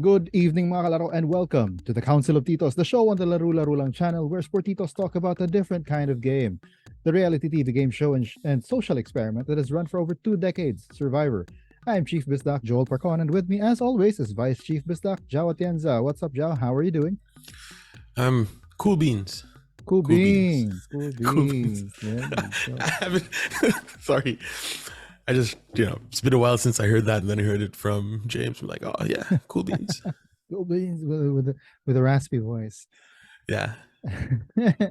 Good evening mga kalaro and welcome to the Council of Titos, the show on the Laro-Laro lang channel where Sportitos talk about a different kind of game. The reality TV game show and social experiment that has run for over 2 decades, Survivor. I'm Chief Bisdak Joel Parcon, and with me as always is Vice Chief Bisdak Jao Atienza. What's up, Jao? How are you doing? Cool beans. Cool Cool beans. beans. Cool Cool beans. beans. There you go. I haven't. Sorry, I just it's been a while since I heard that, and then I heard it from James. I'm like, oh yeah, cool beans. Cool beans with a raspy voice. Yeah.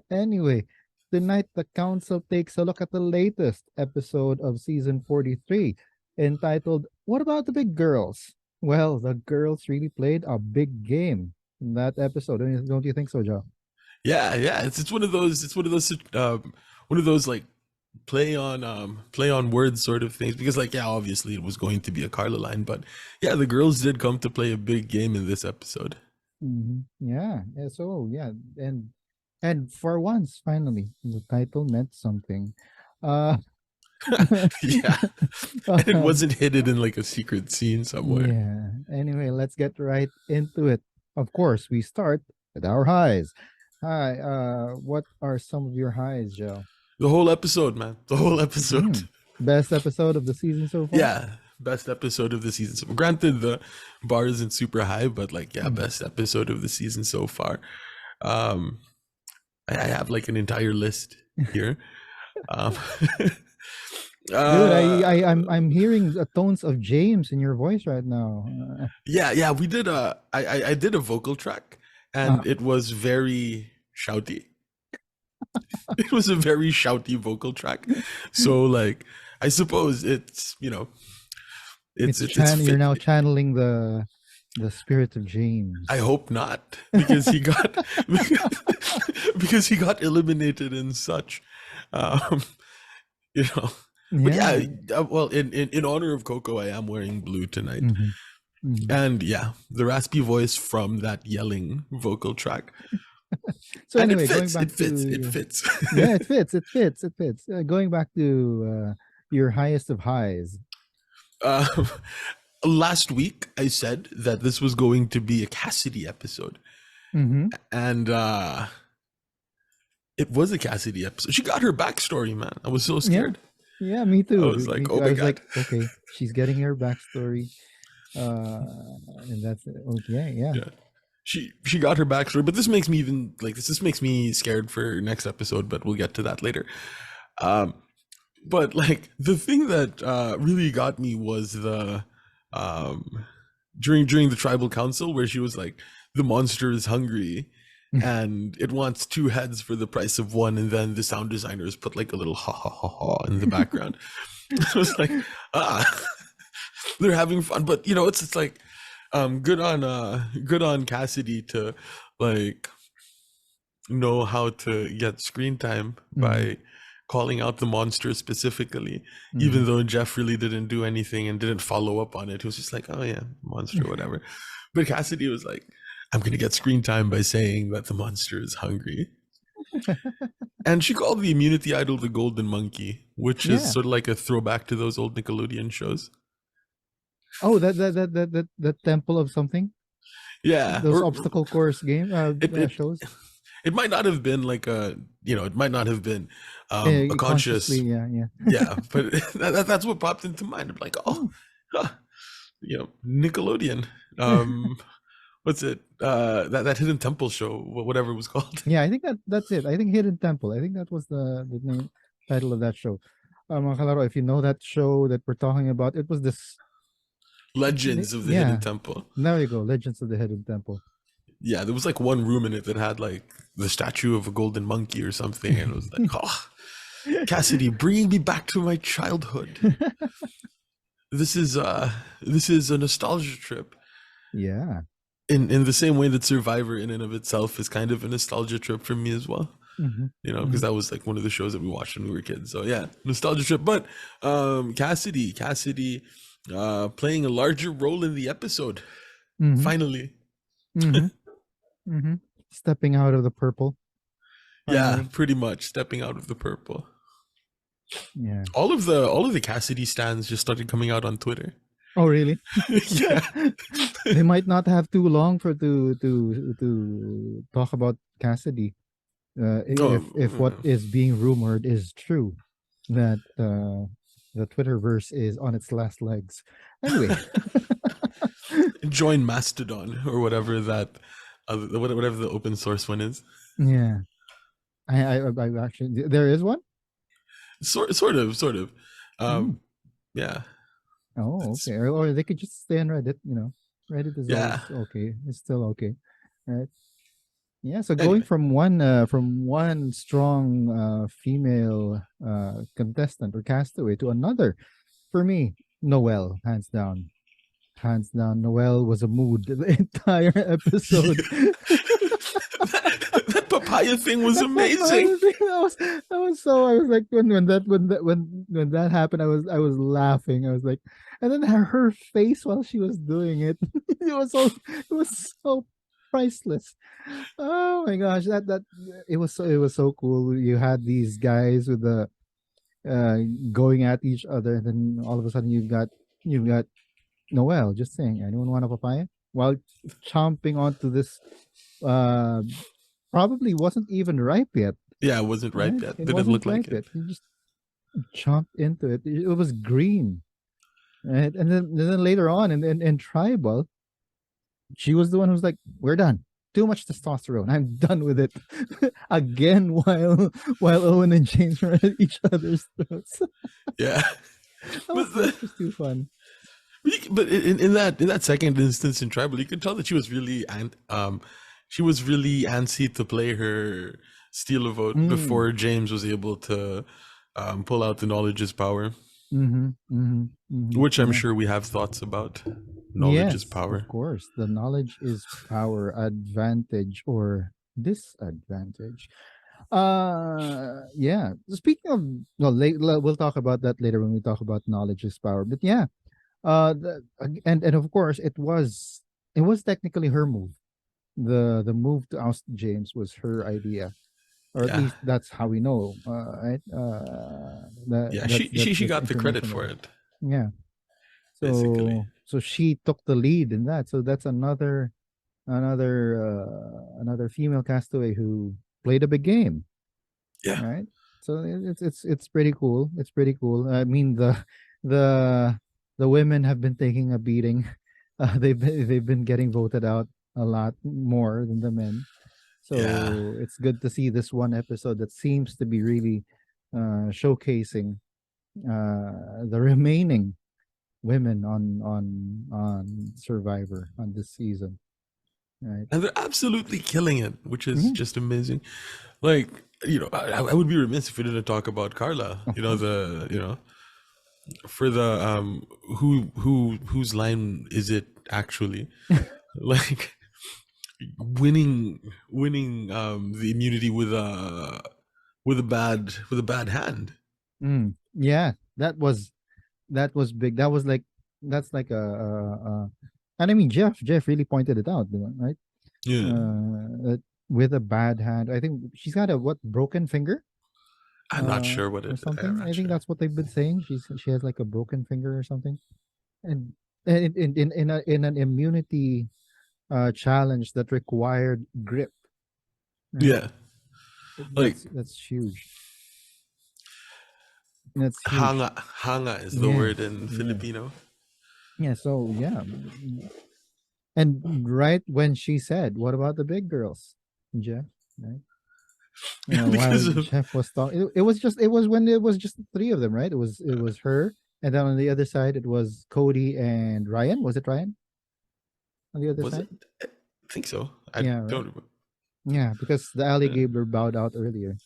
Anyway, tonight the council takes a look at the latest episode of season 43 entitled What About the Big Girls? Well, the girls really played a big game in that episode. Don't you think so, Joe? Yeah. It's one of those. It's one of those like play on words sort of things, because obviously it was going to be a Carla line, but yeah, the girls did come to play a big game in this episode. Yeah. So yeah, and for once, finally, the title meant something. Yeah, and it wasn't hidden in like a secret scene somewhere. Yeah. Anyway, let's get right into it. Of course, we start with our highs. Hi. What are some of your highs, Joe? The whole episode, man. The whole episode. Best episode of the season so far? Yeah, best episode of the season. So, granted, the bar isn't super high, but best episode of the season so far. I have like an entire list here. Dude, I'm hearing the tones of James in your voice right now. Yeah, we did I did a vocal track, and it was very shouty. It was a very shouty vocal track. So I suppose it's you're now channeling the spirit of James. I hope not, because he got because he got eliminated in such Yeah. Well, in honor of Coco, I am wearing blue tonight. And yeah, the raspy voice from that yelling vocal track. So and anyway, it fits. Yeah, it fits. Going back to your highest of highs. Last week, I said that this was going to be a Cassidy episode. And it was a Cassidy episode. She got her backstory, man. I was so scared. Yeah, me too. I was like, oh my God. Like, okay, she's getting her backstory. And that's it. Okay, yeah. She got her backstory, but this makes me even this makes me scared for next episode, but we'll get to that later. But the thing that really got me was the during the tribal council, where she was like, the monster is hungry and it wants 2 heads for the price of 1, and then the sound designers put like a little ha ha ha ha in the background. It was like, they're having fun, but it's like good on Cassidy to know how to get screen time by calling out the monster specifically, even though Jeff really didn't do anything and didn't follow up on it. He was just like, oh yeah, monster, whatever. But Cassidy was like, I'm gonna get screen time by saying that the monster is hungry. And she called the immunity idol the golden monkey, which is sort of like a throwback to those old Nickelodeon shows. Oh, that temple of something? Yeah. Those obstacle course game shows. It might not have been it might not have been a conscious. Yeah, but that's what popped into mind. I'm like, Nickelodeon. What's it? That Hidden Temple show, whatever it was called. Yeah, I think that's it. I think Hidden Temple. I think that was the name title of that show. Kalaro, if you know that show that we're talking about, it was this Legends of the Hidden Temple. There you go, Legends of the Hidden Temple. Yeah, there was one room in it that had the statue of a golden monkey or something, and it was like, oh, Cassidy, bringing me back to my childhood. This is a nostalgia trip. Yeah. In the same way that Survivor in and of itself is kind of a nostalgia trip for me as well. Because that was one of the shows that we watched when we were kids. So yeah, nostalgia trip. But Cassidy playing a larger role in the episode. Finally. Stepping out of the purple. Yeah, pretty much stepping out of the purple. Yeah. All of the Cassidy stands just started coming out on Twitter. Oh, really? Yeah. They might not have too long for to talk about Cassidy. Oh, If what is being rumored is true, that the Twitterverse is on its last legs. Anyway, join Mastodon or whatever that, whatever the open source one is. yeah, I actually there is one. Sort of. Hmm. Yeah, Oh, it's okay. Or they could just stay on Reddit. Reddit is yeah. always okay. It's still okay, right? Yeah. So going Anyway, from one strong female contestant or castaway to another, for me, Noelle, hands down. Hands down, Noelle was a mood the entire episode. that papaya thing was That amazing. papaya thing, that was so. I was like, when that happened, I was laughing. I was like, and then her face while she was doing it, it was so priceless. Oh my gosh, that it was so cool. You had these guys with the uh going at each other, and then all of a sudden you've got Noel just saying, anyone want a papaya? While chomping onto this, uh, probably wasn't even ripe yet, Yeah, it wasn't ripe right? yet. It Didn't wasn't look like ripe it. yet. He just chomped into it. It was green, right? And then later on in Tribal, she was the one who's like, we're done. Too much testosterone. I'm done with it. Again, while Owen and James were at each other's throats. Yeah, that was but that was just too fun. but in that second instance in Tribal, you could tell that she was really antsy to play her steal a vote Mm. before James was able to pull out the knowledge is power, Mm-hmm. Mm-hmm. Mm-hmm. which I'm Yeah. sure we have thoughts about. Knowledge is Yes, of power. course. The knowledge is power, advantage or disadvantage. Yeah. Speaking of, well, we'll talk about that later when we talk about knowledge is power. But yeah, and of course, it was technically her move. The move to oust James was her idea, or at Yeah, least that's how we know. Right? yeah. That's She that's the got the credit information that for we. it, Yeah. basically. So she took the lead in that. So that's another female castaway who played a big game, Yeah, right? So it's pretty cool. It's pretty cool. I mean the the women have been taking a beating. They've been getting voted out a lot more than the men. yeah. So it's good to see this one episode that seems to be really showcasing the remaining women on Survivor on this season, right? And they're absolutely killing it, which is Mhm. just amazing. Like, I would be remiss if we didn't talk about Carla. Of course. For the whose line is it actually? Like winning the immunity with a bad hand. Yeah, that was big. That's like and I mean Jeff really pointed it out, right? Yeah, With a bad hand, I think she's got a what broken finger, I'm not sure what or it. I'm something. I not think sure. that's what they've been saying. She has like a broken finger or something, and in an immunity challenge that required grip, right? Yeah, like That's huge. That's huge. hanga is the word Yes, in yes, Filipino. yeah. So yeah, and right when she said, "What about the big girls, Jeff?" Right? While Because of Jeff was talking, it was when it was just the three of them, right? It was her, and then on the other side it was Cody and Ryan. Was it Ryan on the other was side? it? I think so. I Yeah, right. don't remember. Yeah, because the alligator bowed out earlier.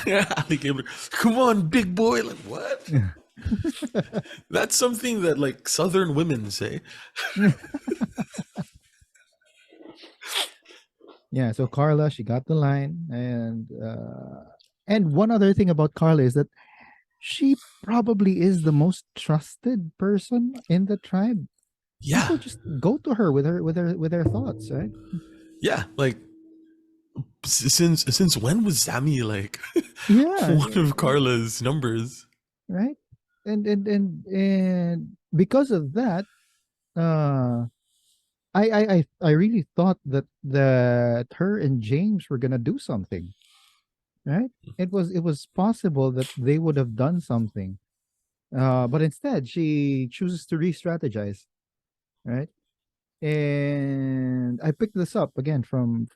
Alligator, come on, big boy. Like what? That's something that like Southern women say. Yeah, so Carla, she got the line, and one other thing about Carla is that she probably is the most trusted person in the tribe. Yeah, People just go to her with their thoughts, right? yeah. Like since when was Sammy like Yeah, one of Carla's numbers? right. and because of that, uh, I really thought that her and James were gonna do something, right? It was possible that they would have done something, but instead she chooses to re-strategize, right? And I picked this up again from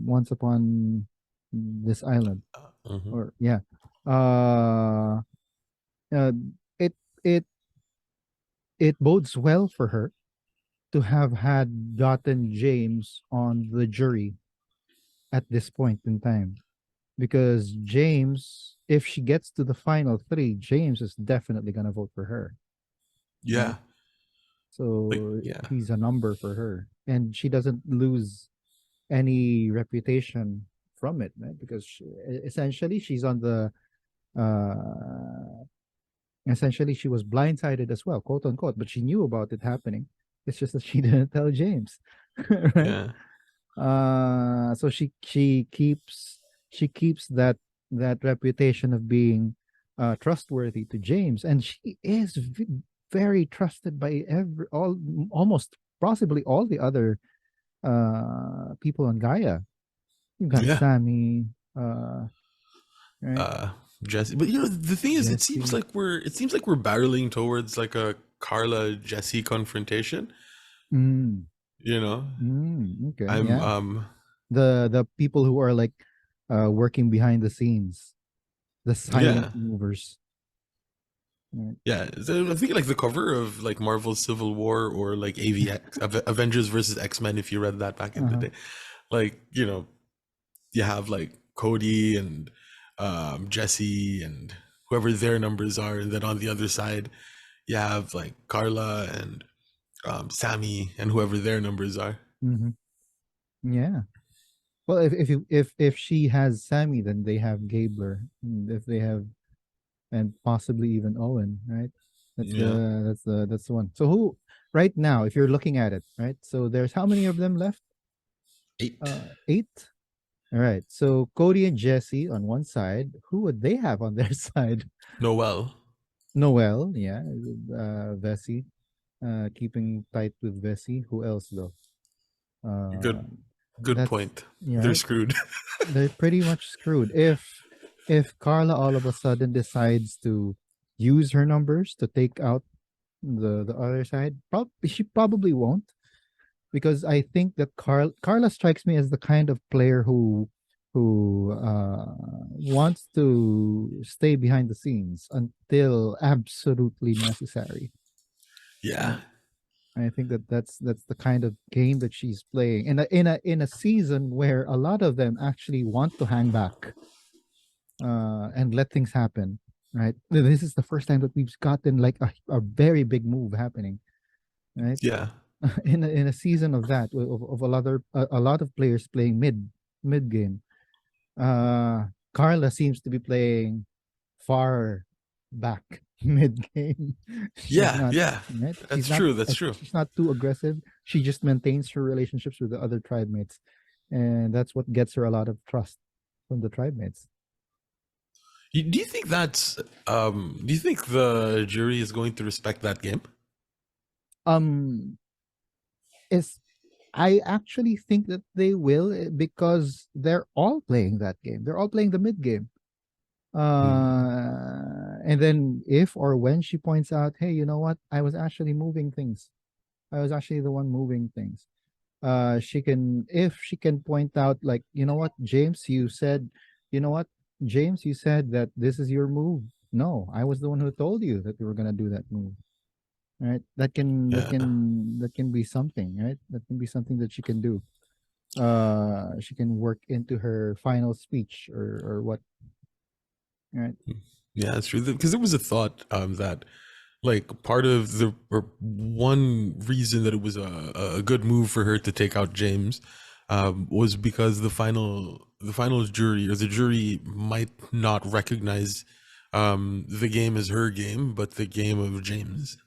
Once Upon This Island, Mhm. or yeah, uh, uh it it it bodes well for her to have had gotten James on the jury at this point in time, because James, if she gets to the final three, James is definitely gonna vote for her, right? Yeah, like So yeah, he's a number for her, and she doesn't lose any reputation from it, right? Because essentially she's on the uh essentially she was blindsided as well, quote unquote, but she knew about it happening. It's just that she didn't tell James, right? yeah, So she keeps that reputation of being trustworthy to James, and she is very trusted by almost possibly all the other people on Gaia. You've got yeah. Sammy, uh, right? Uh, Jesse, but you know the thing is, Jesse. it seems like we're barreling towards like a Carla Jesse confrontation. Mm, You know, okay, I'm yeah. The people who are like working behind the scenes, the silent yeah. movers. Right. Yeah, so I think like the cover of like Marvel's Civil War or like Avengers versus X-Men, if you read that back in the Uh-huh. day, like you have like Cody and Jesse and whoever their numbers are, and then on the other side you have like Carla and Sammy and whoever their numbers are. Hmm. Yeah. Well, if she has Sammy, then they have Gabler. If they have, and possibly even Owen, right? Yeah, That's the one. So who right now, if you're looking at it, right? So there's how many of them left? eight. Eight. All right. So Cody and Jesse on one side. Who would they have on their side? Noel, Noel, yeah. Vessi, keeping tight with Vessi. Who else though? Uh, good good that's point. yeah, They're right. screwed. They're pretty much screwed. If Carla all of a sudden decides to use her numbers to take out the other side, she probably won't, because I think that Carla strikes me as the kind of player who wants to stay behind the scenes until absolutely necessary. Yeah, Right? I think that's the kind of game that she's playing in a season where a lot of them actually want to hang back and let things happen. Right. This is the first time that we've gotten like a very big move happening. Right. yeah, In a season of that of a lot of players playing mid game. Carla seems to be playing far back mid game. She's yeah, not yeah. right. That's true. That's true. She's not too aggressive. She just maintains her relationships with the other tribe mates, and that's what gets her a lot of trust from the tribe mates. Do you think that's do you think the jury is going to respect that game? Um, is I actually think that they will, because they're all playing that game. They're all playing the mid game. Hmm. And then if or when she points out, hey, you know what? I was actually moving things. I was actually the one moving things. She can, if she can point out, like, you know what, James, you said, you know what, James, you said that this is your move. No, I was the one who told you that we were gonna do that move. Right? Yeah. That can be something, right? That can be something that she can do. She can work into her final speech or what, right? Yeah, that's true. Because there was a thought that like part of the or one reason that it was a good move for her to take out James was because the final jury or the jury might not recognize the game as her game, but the game of James.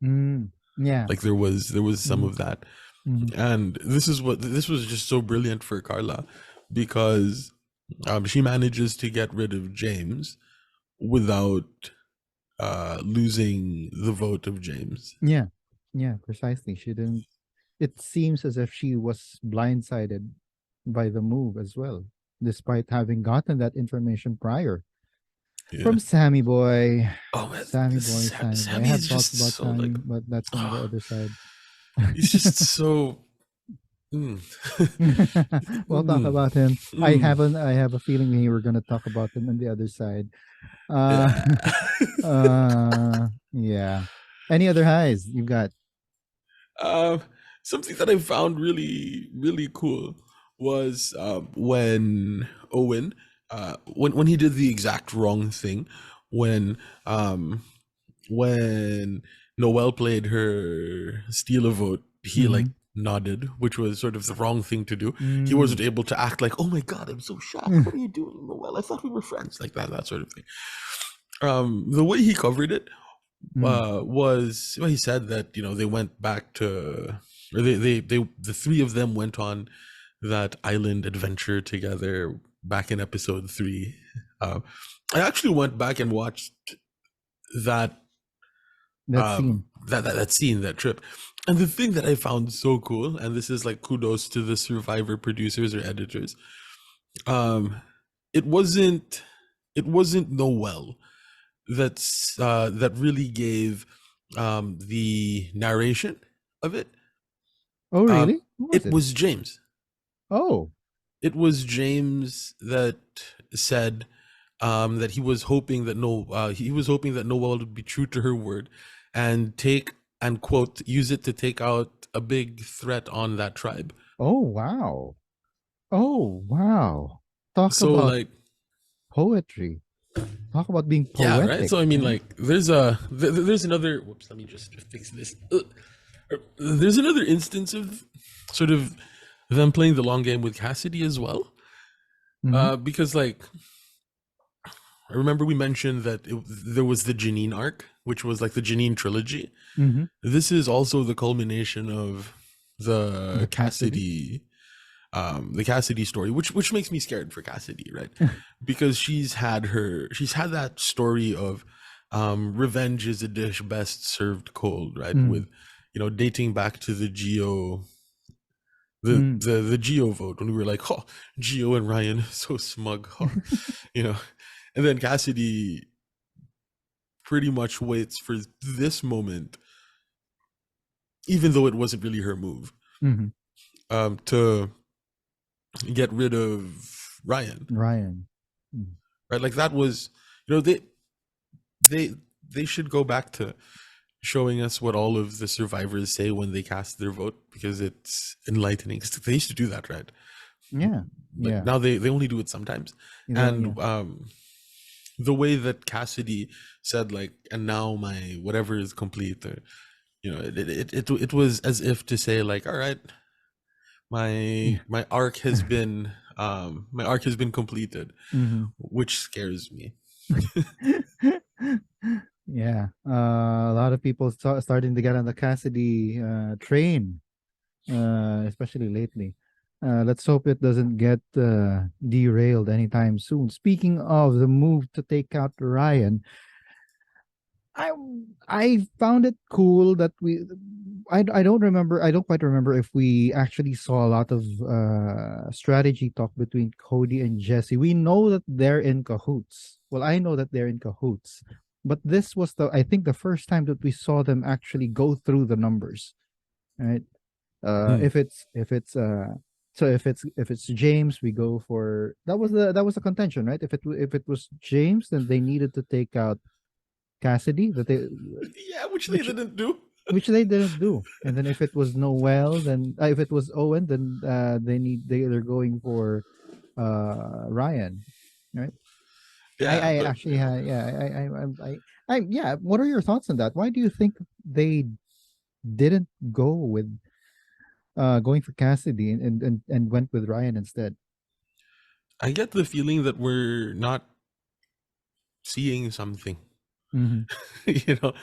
Mm, yeah. Like there was some Mm-hmm. of that. Mm-hmm. And this was just so brilliant for Carla because she manages to get rid of James without losing the vote of James. Yeah. Yeah, precisely. She didn't it seems as if she was blindsided by the move as well, despite having gotten that information prior Yeah. from Sammy Boy. Oh man, Sammy Boy, Sammy Boy. I Sammy have is thoughts just about so like, Sammy, but that's on the oh, other side. he's just so. Mm. We'll talk Mm. about him. Mm. I have a feeling we were gonna talk about him on the other side. Uh Yeah. yeah. Any other highs you've got? Um, Something that I found really cool was when Owen, when he did the exact wrong thing, when um, when Noelle played her steal a vote, he like Mm-hmm. nodded, which was sort of the wrong thing to do. He Mm. wasn't able to act like, "Oh my god, I'm so shocked. What are you doing, Noelle? I thought we were friends," like that sort of thing. The way he covered it Mm. was, well, he said that they went back to, or the three of them went on that island adventure together back in episode 3. uh, I actually went back and watched that That scene. that scene, that trip. And the thing that I found so cool, and this is like kudos to the Survivor producers or editors, um it wasn't Noel that really gave the narration of it. Oh, Um, really? Who was it it? was James. Oh. It was James that said that he was hoping that Noel would be true to her word and take and quote use it to take out a big threat on that tribe. Oh, wow. Oh, wow. Talk So about like, poetry. Talk about being yeah, right. poetic, So I mean, right? like, there's another. Whoops, let me just fix this. There's another instance of sort of them playing the long game with Cassidy as well. Mm-hmm. Because like, I remember we mentioned that there was the Janine arc, which was like the Janine trilogy. Mm-hmm. This is also the culmination of The Cassidy. the Cassidy story, which makes me scared for Cassidy, right? Because she's had that story of revenge is a dish best served cold, right? Mm. With dating back to the Mm. the Geo vote when we were like, oh, Geo and Ryan so smug, huh? you know, and then Cassidy pretty much waits for this moment, even though it wasn't really her move, Mm-hmm. to get rid of Ryan, Ryan. Mm. right? Like that was, they they should go back to showing us what all of the survivors say when they cast their vote, because it's enlightening. 'Cause they used to do that, right? Yeah. But Yeah. now they only do it sometimes. You know, yeah. And the way that Cassidy said like, and now my whatever is complete, or it was as if to say like, all right, Yeah. my arc has been completed, Mm-hmm. which scares me. Yeah. A lot of people starting to get on the Cassidy train, especially lately. Let's hope it doesn't get derailed anytime soon. Speaking of the move to take out Ryan, I I found it cool that I don't remember, I don't quite remember if we actually saw a lot of strategy talk between Cody and Jesse. We know that they're in cahoots. Well, I know that they're in cahoots. But this was the I think the first time that we saw them actually go through the numbers, right? Hmm. If it's so if it's James, we go for that was the contention, right? If it was James, then they needed to take out Cassidy, Yeah, which they which didn't do. which they didn't do. And then if it was Noel, then if it was Owen, then they're going for Ryan, right? Yeah, I but actually yeah yeah. What are your thoughts on that? Why do you think they didn't go with going for Cassidy and went with Ryan instead? I get the feeling that we're not seeing something. Mm-hmm. you know,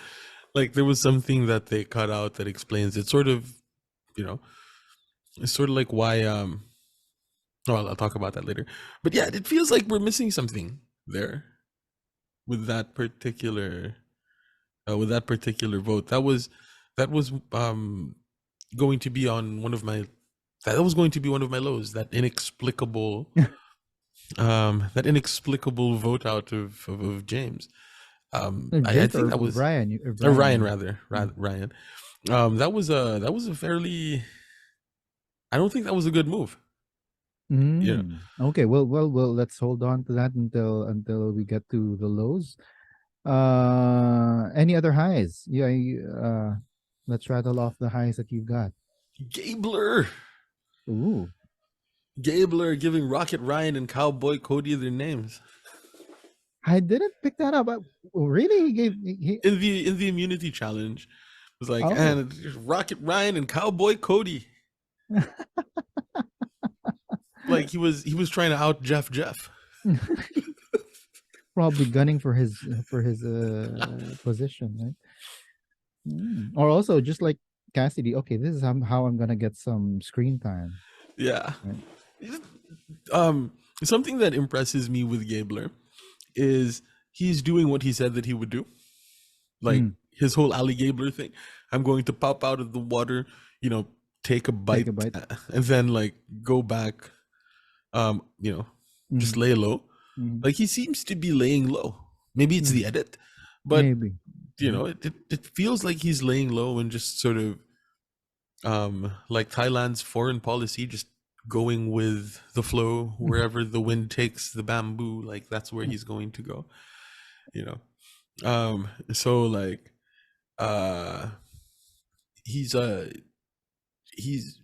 like there was something that they cut out that explains it. Sort of, you know, it's sort of like why. Oh, I'll talk about that later. But yeah, it feels like we're missing something there with that particular. with that particular vote. That was going to be on one of my that was going to be one of my lows. That inexplicable vote out of James. I James think or that was Brian? Or Brian, you Ryan, mean? rather, Mm. Ryan. That was a fairly. I don't think that was a good move. You know, Okay. Well. Let's hold on to that until we get to the lows. Any other highs? Yeah. Let's rattle off the highs that you've got. Gabler, Ooh, Gabler giving Rocket Ryan and Cowboy Cody their names I didn't pick that up. Really? He gave he. in the immunity challenge. It was like, Oh, and Rocket Ryan and Cowboy Cody. Like he was trying to out Jeff. probably gunning for his position, right? Or also just like Cassidy. Okay, this is how I'm gonna get some screen time. Yeah. Right? Um, Something that impresses me with Gabler is he's doing what he said that he would do. Like Mm, his whole Ali Gabler thing. I'm going to pop out of the water, take a take a bite, bite. and then like go back, um, you know, just Mm, lay low. mm, Like he seems to be laying low. Maybe it's mm, the edit, but maybe. Mhm. it feels like he's laying low and just sort of like Thailand's foreign policy, just going with the flow wherever the wind takes the bamboo, like that's where he's going to go, you know. So like uh he's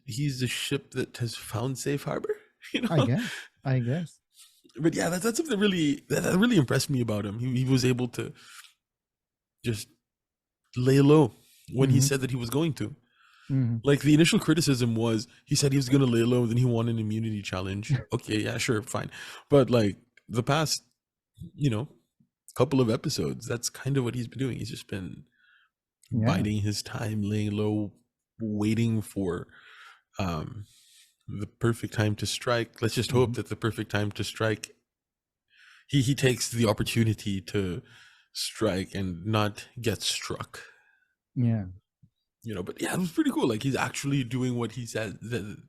he's a ship that has found safe harbor, you I know. guess. I guess. But yeah, that's something that really impressed me about him. He was able to just lay low when he Mm-hmm. said that he was going to. Mm-hmm. Like the initial criticism was he said he was gonna lay low, then he won an immunity challenge. Okay, yeah, sure, fine. But like the past, you know, couple of episodes, that's kind of what he's been doing. He's just been Yeah. biding his time, laying low, waiting for um the perfect time to strike. Let's just Mm-hmm. hope that the perfect time to strike, he takes the opportunity to strike and not get struck. Yeah. But yeah, it was pretty cool. Like he's actually doing what he said.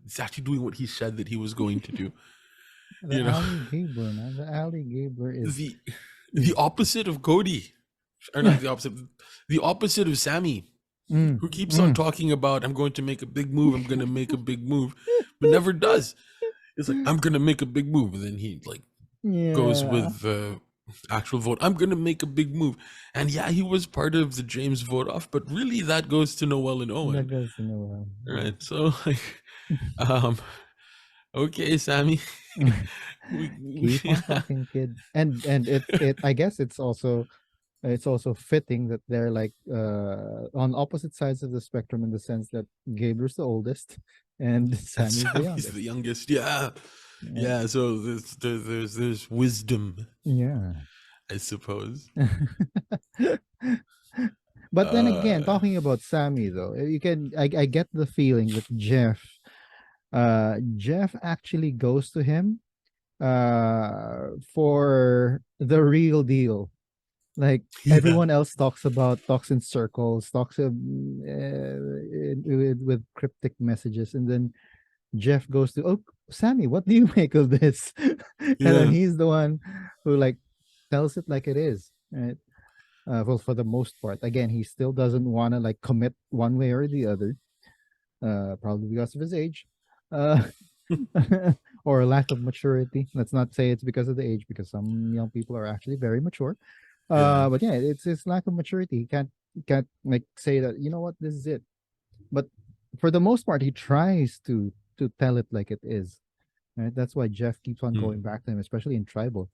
He's actually doing what he said that he was going to do. The You know, Ali Gabler, man. The Ali Gabler the the is opposite of Cody, or not the opposite, the opposite of Sammy, mm, who keeps on mm. talking about I'm going to make a big move, I'm going to make a big move, but never does. It's like I'm going to make a big move, and then he like goes Yeah. with the actual vote. I'm going to make a big move, and yeah, he was part of the James vote off, but really that goes to Noel and That Owen, goes to know. right? So like, um, okay, Sammy, Keep on yeah, talking, kid. And it I guess it's also fitting that they're like on opposite sides of the spectrum in the sense that Gabriel's the oldest and and Sammy's the Sammy's the youngest. youngest. Yeah, Right? yeah. So there's wisdom, Yeah. I suppose. But then again, Uh, talking about Sammy though, I get the feeling that Jeff actually goes to him for the real deal. Like yeah, everyone else talks in circles, talks with cryptic messages, and then Jeff goes to, oh, Sammy, what do you make of this? And then yeah. he's the one who like tells it like it is, right? Well, for the most part, again, he still doesn't want to like commit one way or the other, probably because of his age, uh, or lack of maturity. Let's not say it's because of the age, because some young people are actually very mature. Yeah. But yeah, it's his lack of maturity. He can't like say that, you know what, this is it. But for the most part, he tries to tell it like it is. Right? That's why Jeff keeps on Hmm. going back to him, especially in tribal.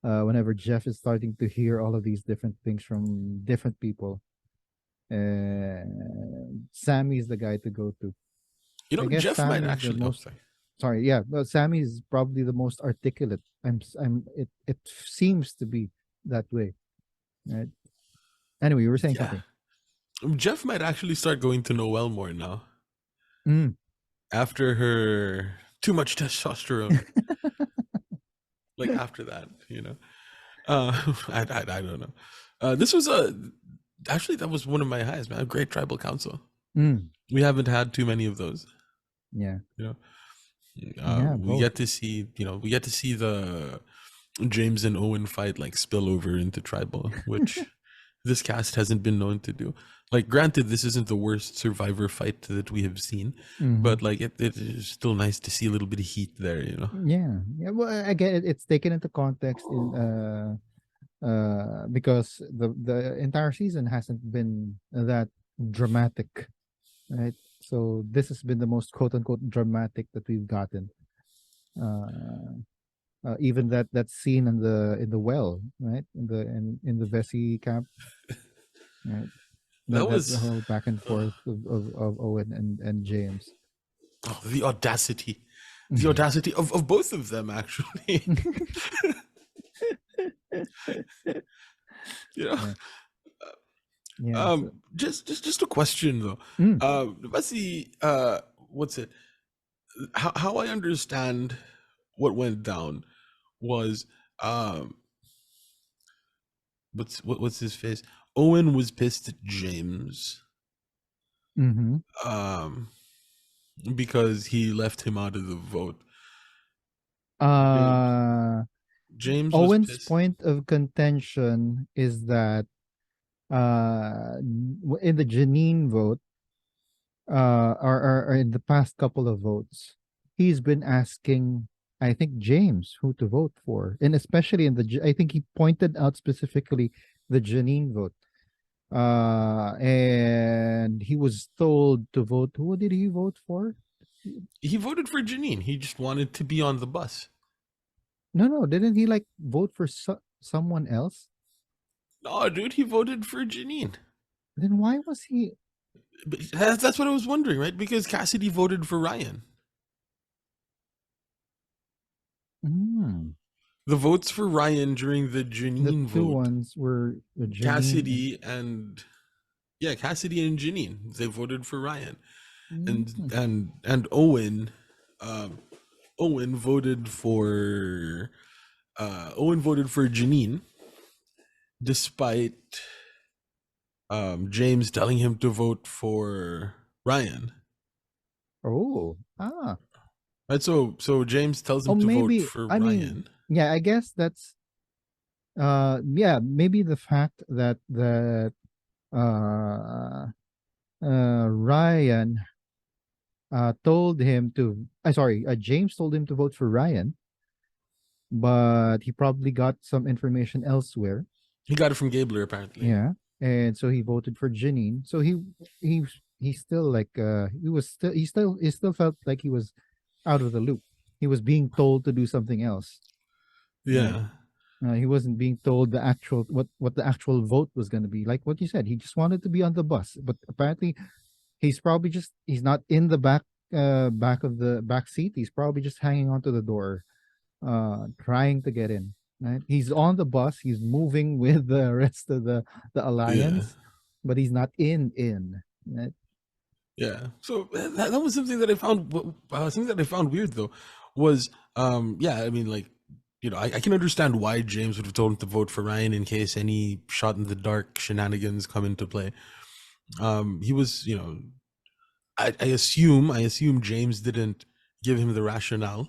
Whenever Jeff is starting to hear all of these different things from different people, Sammy's the guy to go to. I guess Jeff might Sammy's the actually. Oh, most. sorry. Sorry, yeah, no, Sammy's probably the most articulate. It seems to be that way. Right? Anyway, you were saying Yeah, something. Jeff might actually start going to Noelle more now Mm. after her too much testosterone. Like after that. I don't know. This was a Actually, that was one of my highs, man. A great tribal council. Mm, We haven't had too many of those. yeah. You know, Yeah, we both. get to see. We get to see the James and Owen fight like spill over into tribal, which this cast hasn't been known to do. Like, granted, this isn't the worst Survivor fight that we have seen, Hmm. but like it is still nice to see a little bit of heat there. Yeah. Yeah. Well, again, it's taken into context in because the entire season hasn't been that dramatic, right? So this has been the most quote unquote dramatic that we've gotten. Uh, Even that scene in the well, right? In the Vessi camp, right? That That the was whole back and uh, forth of Owen and James. oh, the audacity of both of them actually. you know, Yeah. Yeah. So, just a question though. mm, Let's see. What's it? How I understand what went down was um what's his face? Owen was pissed at James mm-hmm. um because he left him out of the vote. James uh James was Owen's pissed. point of contention is that in the Janine vote, or in the past couple of votes, he's been asking, I think, James who to vote for, and especially in I think he pointed out specifically the Janine vote. And he was told to vote. Who did he vote for? He voted for Janine. He just wanted to be on the bus. No, no, didn't he like vote for someone else? No, dude, he voted for Janine. Then why was he? But that's what I was wondering, right? Because Cassidy voted for Ryan. Hmm. The votes for Ryan during the The Janine two vote, ones were Janine and. Cassidy and yeah, Cassidy and Janine, they voted for Ryan, and Mhm. Owen, um, Owen voted for Janine, despite James telling him to vote for Ryan. Oh, ah. Right, so James tells Oh, him to vote maybe. for I mean, Ryan. yeah. I guess that's. Yeah. Maybe the fact that uh, Ryan told him to. I sorry. James told him to vote for Ryan, but he probably got some information elsewhere. He got it from Gabler apparently. Yeah, and so he voted for Janine. So he he still like he still felt like he was out of the loop. He was being told to do something else, right? Yeah, He wasn't being told the actual what the actual vote was going to be. Like what you said, he just wanted to be on the bus, but apparently he's probably just he's not in the back of the back seat. He's probably just hanging onto the door, trying to get in. Right? He's on the bus. He's moving with the rest of the yeah. alliance, but he's not in. Right? Yeah. So that was something that I found something that I found weird though was yeah, I mean like I can understand why James would have told him to vote for Ryan in case any shot in the dark shenanigans come into play. He was, I assume James didn't give him the rationale,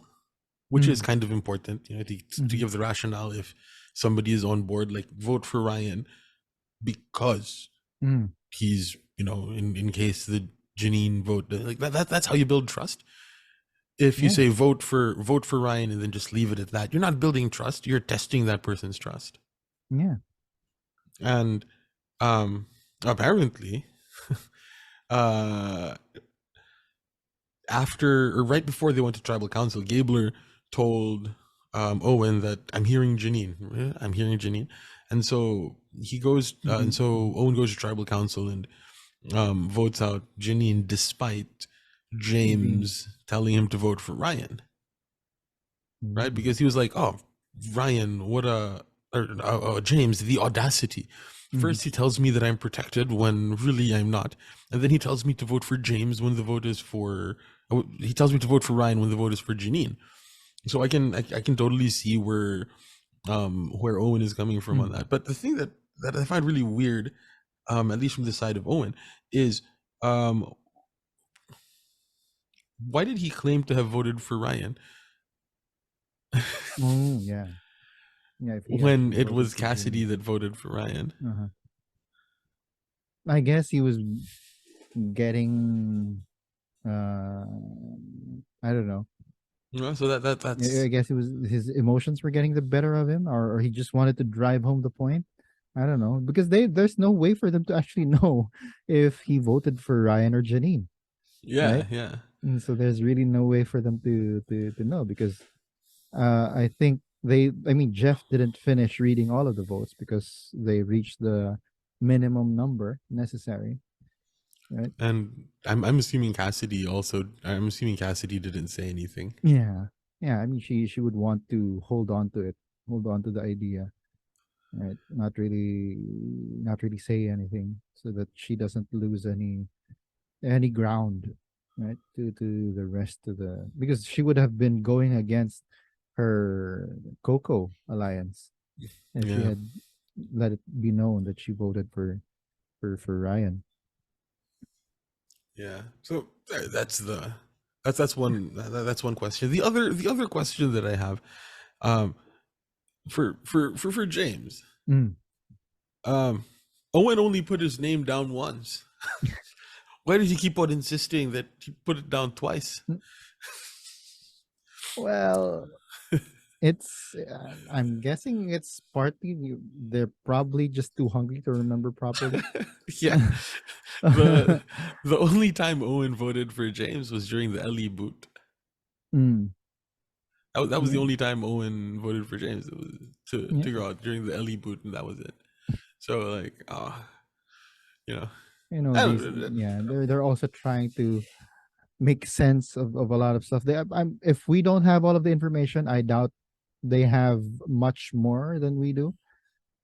which is Mm, kind of important, to mhm, give the rationale if somebody is on board, like vote for Ryan because mm. he's in case the Janine vote like that's how you build trust. If you Yeah, say vote for Ryan and then just leave it at that, you're not building trust, you're testing that person's trust. yeah. And apparently uh after or right before they went to tribal council, Gabler told Owen that I'm hearing Janine, and so he goes and Mhm, so Owen goes to tribal council and votes out Janine despite being. James telling him to vote for Ryan, right? Mm, Because he was like, "Oh, Ryan, what a James, the audacity! mhm, First, he tells me that I'm protected when really I'm not, and then he tells me to vote for James when the vote is for. He tells me to vote for Ryan when the vote is for Janine. So I can totally see where Owen is coming from on mm, that. But the thing that I find really weird at least from the side of Owen, is um, why did he claim to have voted for Ryan Oh yeah, yeah. If he when actually it voted was for Ginny, Cassidy that voted for Ryan? uh-huh. I guess he was getting. Uh, I don't know. You know, so I that's guess it was his emotions were getting the better of him, or he just wanted to drive home the point. I don't know because there's no way for them to actually know if he voted for Ryan or Janine, yeah, right? yeah. And so there's really no way for them to know because I think I mean Jeff didn't finish reading all of the votes because they reached the minimum number necessary, right? And I'm assuming Cassidy also. I'm assuming Cassidy didn't say anything. Yeah, yeah. I mean she would want to hold on to it, hold on to the idea, right? Not really say anything so that she doesn't lose any ground, right? To the rest of the because she would have been going against her Coco alliance if she Yeah, had let it be known that she voted for Ryan. yeah. So that's one question. The other question that I have, um, for James, Mm. um, Owen only put his name down once. Why did he keep on insisting that he put it down twice? Well, it's I'm guessing it's partly they're probably just too hungry to remember properly. Yeah, the the only time Owen voted for James was during the Ellie boot. Mm. That was the Yeah, only time Owen voted for James. It was yeah. to go out during the Ellie boot, and that was it. So like, you know, You know I these. don't. Yeah, they're also trying to make sense of a lot of stuff. If we don't have all of the information, I doubt they have much more than we do.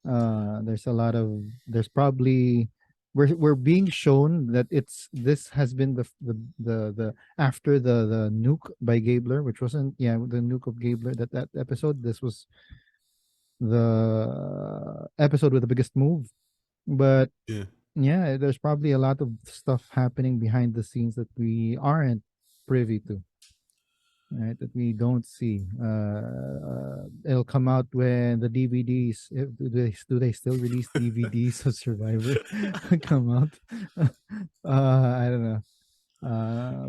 There's a lot of there's probably we're being shown that this has been the after the nuke by Gabler, which wasn't the nuke of Gabler that episode. This was the episode with the biggest move, but Yeah, yeah, there's probably a lot of stuff happening behind the scenes that we aren't privy to, right? That we don't see. It'll come out when the DVDs. Do they still release DVDs of Survivor come out? I don't know.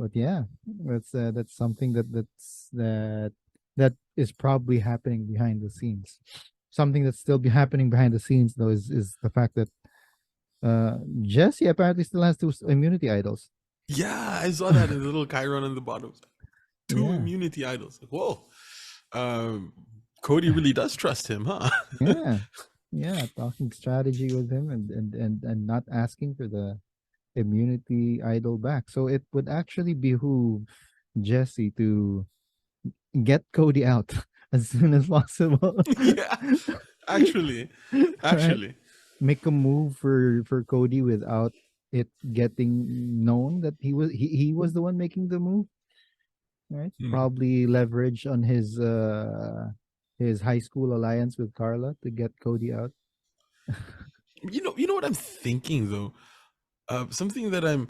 But yeah, that's something that is probably happening behind the scenes. Something that's still be happening behind the scenes though is the fact that Jesse apparently still has two immunity idols. yeah. I saw that in the little Chiron on the bottom. Two Yeah, immunity idols. Like, whoa, um, Cody really does trust him, huh? yeah, yeah. Talking strategy with him and not asking for the immunity idol back. So it would actually behoove Jesse to get Cody out as soon as possible. Yeah, actually, Right? actually. Make a move for Cody without it getting known that he was the one making the move, right? Hmm. Probably leverage on his high school alliance with Carla to get Cody out. You know what I'm thinking though. Something that I'm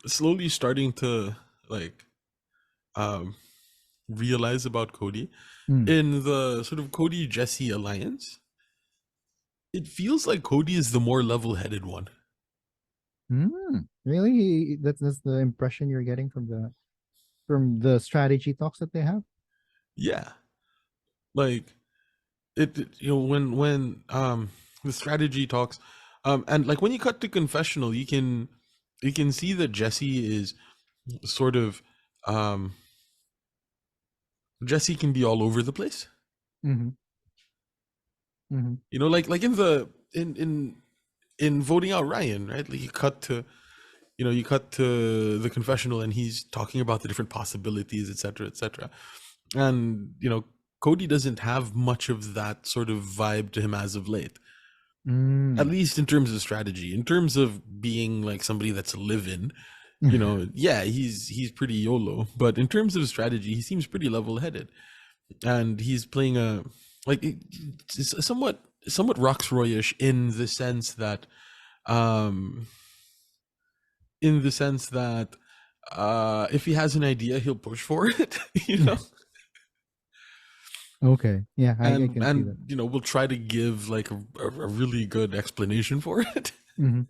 slowly starting to like um realize about Cody Mm. in the sort of Cody Jesse alliance. It feels like Cody is the more level-headed one. Really? That's the impression you're getting from the strategy talks that they have? Yeah, like when the strategy talks, and like when you cut to confessional, you can see that Jesse is sort of um Jesse can be all over the place. Mm-hmm. Mm-hmm. Like in voting out Ryan, right? Like you cut to the confessional and he's talking about the different possibilities, etc., etc. And Cody doesn't have much of that sort of vibe to him as of late, at Mm. least in terms of strategy. In terms of being like somebody that's living, yeah, he's pretty YOLO, but in terms of strategy he seems pretty level-headed, and he's playing it's somewhat Roxroyish in the sense that um, in the sense that if he has an idea, he'll push for it, you know, Okay. Yeah, I and can see that. we'll try to give like a really good explanation for it. Mm-hmm.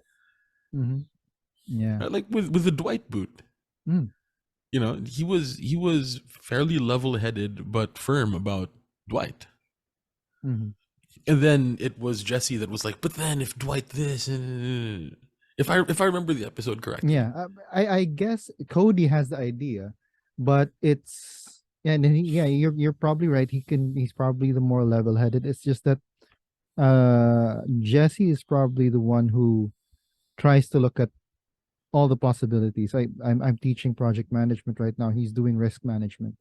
Mm-hmm. Yeah. Like with the Dwight boot, Mm. he was fairly level-headed but firm about Dwight. Mm-hmm. And then it was Jesse that was like, but then if Dwight this, if I remember the episode correctly. Yeah. I guess Cody has the idea, but it's and then yeah, you're probably right. He's probably the more level-headed. It's just that Jesse is probably the one who tries to look at all the possibilities. I'm teaching project management right now. He's doing risk management.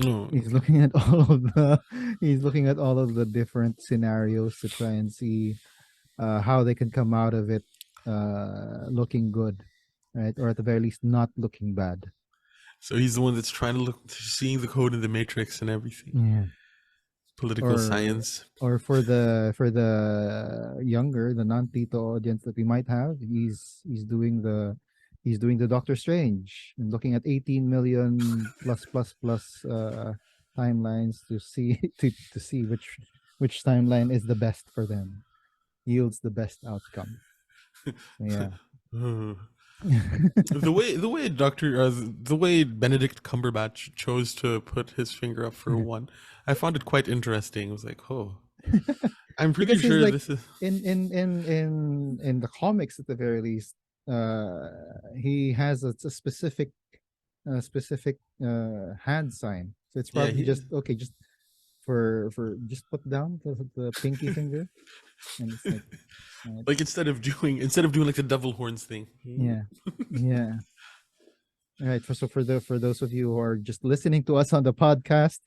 Oh, He's okay. looking at all of the he's looking at all of the different scenarios to try and see how they can come out of it looking good, right? Or at the very least not looking bad. So he's the one that's trying to look, seeing the code in the matrix and everything. Yeah. Political Or science. or for the younger, the non-Tito audience that we might have, he's doing the Doctor Strange and looking at 18 million plus timelines to see to see which timeline is the best for them, yields the best outcome. So yeah. The way the way Benedict Cumberbatch chose to put his finger up for one, I found it quite interesting. It was like, oh, I'm pretty Because he's sure like this is. in the comics at the very least, uh he has a specific hand sign, so it's Yeah, probably just okay, just for just put down the pinky finger, and it's like like instead of doing like the devil horns thing. yeah, yeah. All right. For those of you who are just listening to us on the podcast,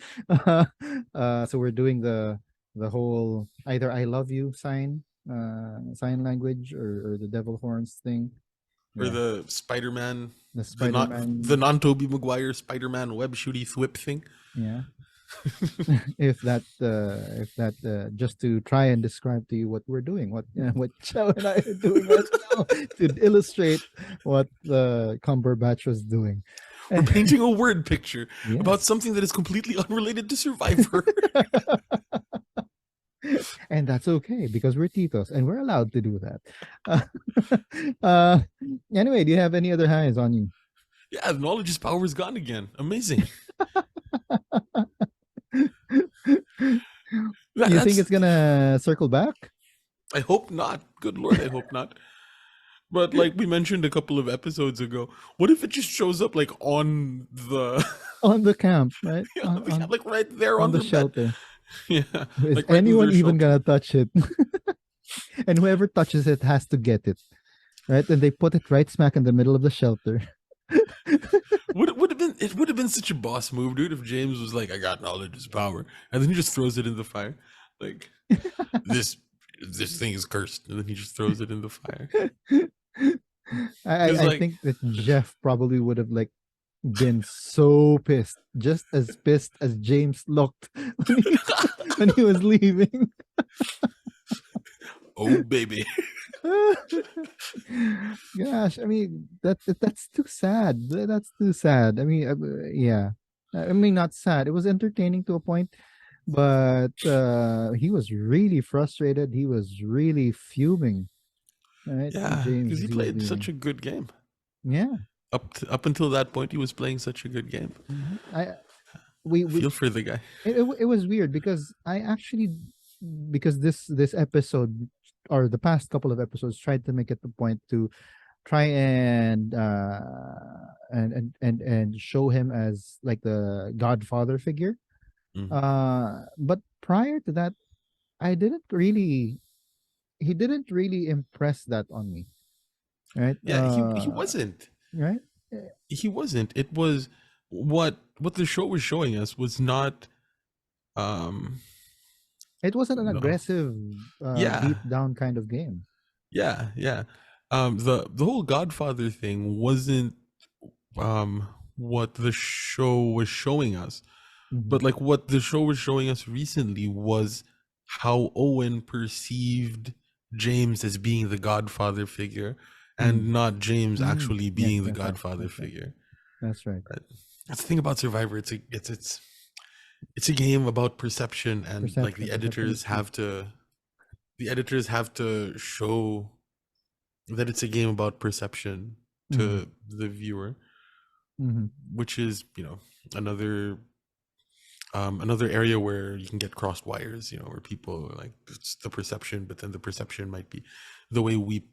so we're doing the whole either "I love you" sign language, or the devil horns thing. Or Yeah, the Spider-Man, the the not the Spider-Man. non-Toby Maguire Spider-Man web shooty thwip thing. Yeah, if that just to try and describe to you what we're doing, what Joe and I are doing right now to illustrate what the Cumberbatch was doing. We're painting a word picture about Yes. something that is completely unrelated to Survivor. And that's okay because we're Titos and we're allowed to do that. Uh, anyway, do you have any other highs on you? Yeah, knowledge is power is gone again. Amazing. You think That's. it's gonna circle back I hope not. Good lord, I hope not. But like we mentioned a couple of episodes ago, what if it just shows up like on the on the camp, right? yeah, like right there On on the their bed? shelter. Yeah, Is like right in anyone their even shelter. gonna touch it? And whoever touches it has to get it, right? And they put it right smack in the middle of the shelter. Would have been such a boss move, dude, if James was like, "I got knowledge is power," and then he just throws it in the fire, like this this thing is cursed, and then he just throws it in the fire. I Because I like, think that Jeff probably would have like been so pissed, just as pissed as James looked when he was leaving. oh baby, Gosh, I mean that's too sad. That's too sad. I mean, yeah. I mean, not sad. It was entertaining to a point, but he was really frustrated. He was really fuming, right? yeah, James, because as he he was played leaving. such a good game. Yeah. Up until that point, he was playing such a good game. Mhm. We Feel for the guy. it was weird because I actually because this episode or the past couple of episodes tried to make it the point to try and show him as like the godfather figure, Mhm. but prior to that I didn't really he didn't really impress that on me, right? Yeah, he wasn't. Right. Eh, He wasn't. It was what the show was showing us was not. Um, it wasn't an no. aggressive Yeah, beat down kind of game. yeah. The whole Godfather thing wasn't um what the show was showing us, Hmm. but like what the show was showing us recently was how Owen perceived James as being the godfather figure and not James actually Yes, being the that's right. godfather That's right. figure. That's right. Right? That's the thing about Survivor. It's a game about perception, and like Perception. Perception is key. the editors have to show that it's a game about perception Mm-hmm. to the viewer, Mm-hmm. which is, another another area where you can get crossed wires, where people are like, it's the perception, but then the perception might be the way we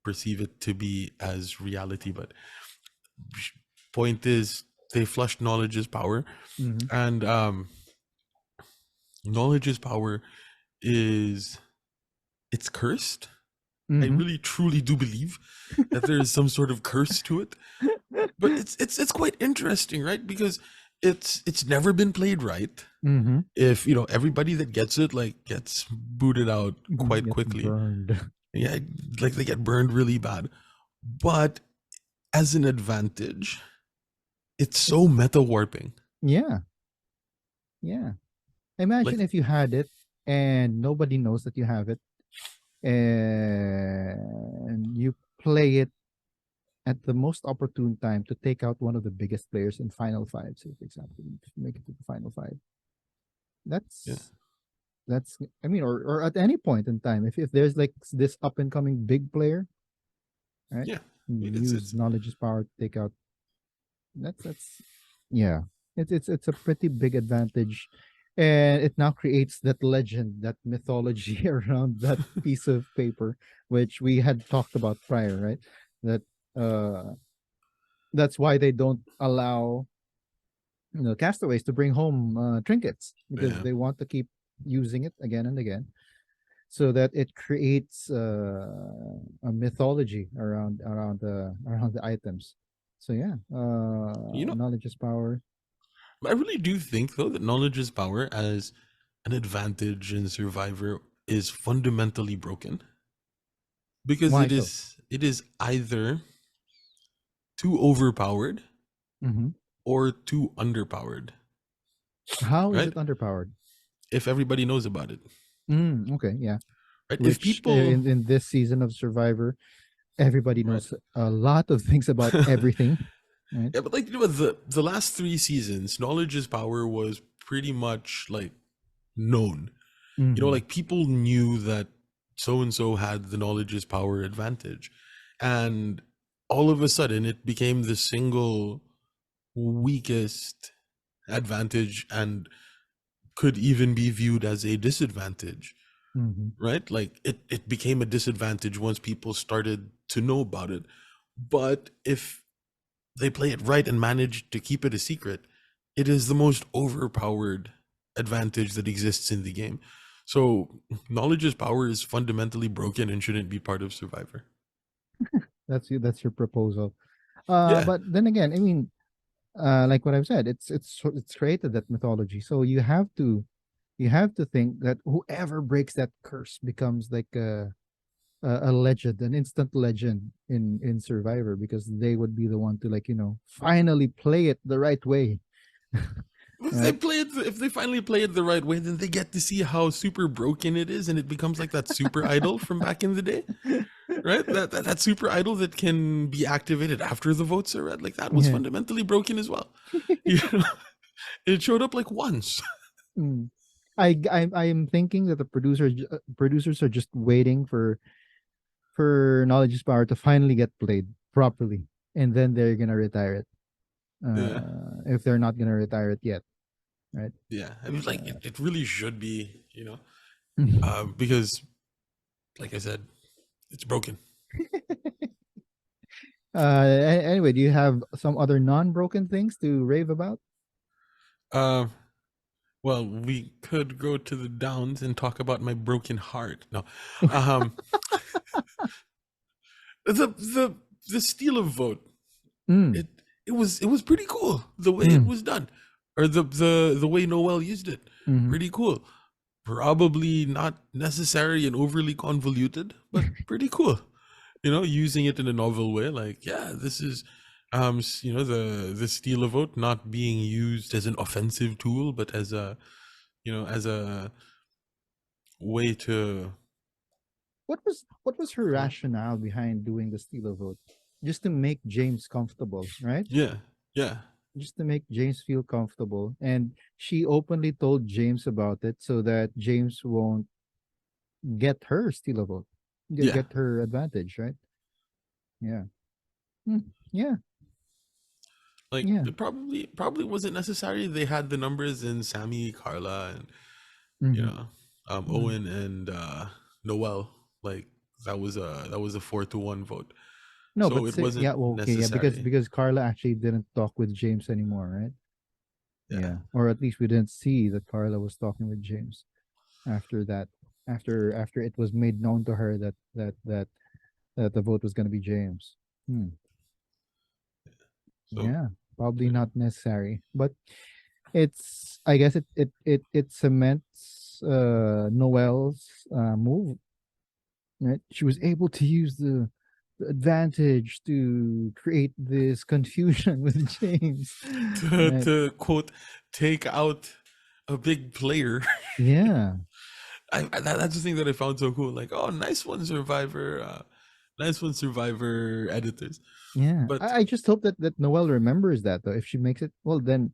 perceive it to be as reality. But point is, they flushed knowledge is power, Mm-hmm. and knowledge is power is it's cursed. I Mm-hmm. really truly do believe that there is some sort of curse to it, but it's quite interesting, right? Because it's never been played right. Mm-hmm. If everybody that gets it like gets booted out quite Gets quickly, burned. yeah, like they get burned really bad. But as an advantage, it's so It's meta warping. yeah. Yeah. Imagine Like, if you had it and nobody knows that you have it, and you play it at the most opportune time to take out one of the biggest players in Final Five. Say, for example, if you make it to the Final Five. yeah, That's that's I mean, or at any point in time, if there's like this up and coming big player, right? yeah, Use it's knowledge is power to take out. That's yeah. It's a pretty big advantage, and it now creates that legend, that mythology around that piece of paper, which we had talked about prior, right? That uh, that's why they don't allow castaways to bring home trinkets, because yeah. they want to keep using it again and again, so that it creates a mythology around the items. So yeah, You know, knowledge is power. I really do think though that knowledge is power as an advantage in Survivor is fundamentally broken, because Why it so? is it is either too overpowered Hmm. or too underpowered, How is right? it underpowered? If everybody knows about it, Okay, yeah. right? If Which people, in this season of Survivor, everybody right? knows a lot of things about everything, right? Yeah, but like the last 3 seasons, knowledge is power was pretty much like known. Hmm. Like people knew that so and so had the knowledge is power advantage, and all of a sudden it became the single weakest advantage and could even be viewed as a disadvantage, Hmm. right? Like it became a disadvantage once people started to know about it. But if they play it right and manage to keep it a secret, it is the most overpowered advantage that exists in the game. So knowledge's power is fundamentally broken and shouldn't be part of Survivor. That's your proposal. Yeah. But then again, I mean, like what I've said, it's created that mythology. So you have to think that whoever breaks that curse becomes like a legend, an instant legend in Survivor, because they would be the one to, like, finally play it the right way, right? If they finally play it the right way, then they get to see how super broken it is, and it becomes like that super idol from back in the day, right? That super idol that can be activated after the votes are read. Like that was Yeah. fundamentally broken as well. You know, it showed up like once. Mm. I am thinking that the producers are just waiting for Knowledge is Power to finally get played properly, and then they're gonna retire it. Yeah. If they're not gonna retire it yet, right? Yeah, I mean, like Uh, it really should be, because, like I said, it's broken. Anyway, do you have some other non-broken things to rave about? Uh, well, we could go to the downs and talk about my broken heart. No, um, the steal of vote. Mm, It it was pretty cool the way it mm, was done, or the way Noel used it. mm. Pretty cool. Probably not necessary and overly convoluted, but pretty cool. Using it in a novel way, like, yeah, this is the steal a vote not being used as an offensive tool, but as a way to what was her rationale behind doing the steal vote? Just to make James comfortable, right? Yeah, yeah, Just to make James feel comfortable. And she openly told James about it so that James won't get her steal a vote, yeah. get her advantage, right? Yeah. Hmm. Yeah. Like Yeah. it probably wasn't necessary. They had the numbers in Sammy, Carla, and you Hmm. know, Owen and Noel. Like that was a 4-1 vote. No, So but it wasn't yeah, well, okay, yeah, because necessary. Carla actually didn't talk with James anymore, right? Yeah. Yeah, or at least we didn't see that Carla was talking with James after that. After it was made known to her that the vote was going to be James. Hmm. So Yeah, probably yeah. not necessary, but it's, I guess, it cements Noel's move, right? She was able to use the advantage to create this confusion with James, to right? to quote take out a big player. Yeah, That's the thing that I found so cool. Like, oh, nice one, Survivor. Nice one, Survivor editors. yeah. But I just hope that Noel remembers that though. If she makes it, well, then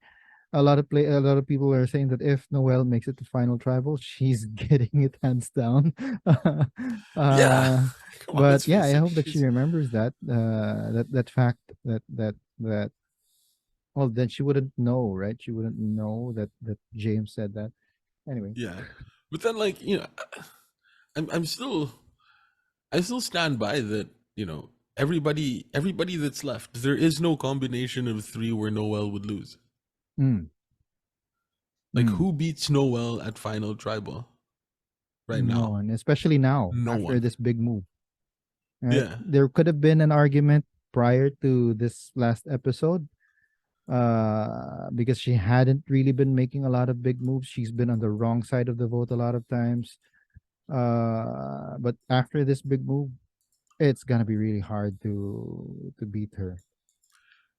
a lot of people are saying that if Noel makes it to final tribal, she's getting it hands down. yeah, uh, come on, but let's yeah, face I it. hope that she She's remembers that fact that well, then she wouldn't know, right? She wouldn't know that James said that. Anyway. yeah. But then, like, I'm still I still stand by that. Everybody that's left, there is no combination of three where Noel would lose. Mm, Like, mm. who beats Noel at final tribal right No now? one, especially now No after one. this big move. Right? Yeah. There could have been an argument prior to this last episode, because she hadn't really been making a lot of big moves. She's been on the wrong side of the vote a lot of times. But after this big move, it's gonna be really hard to beat her.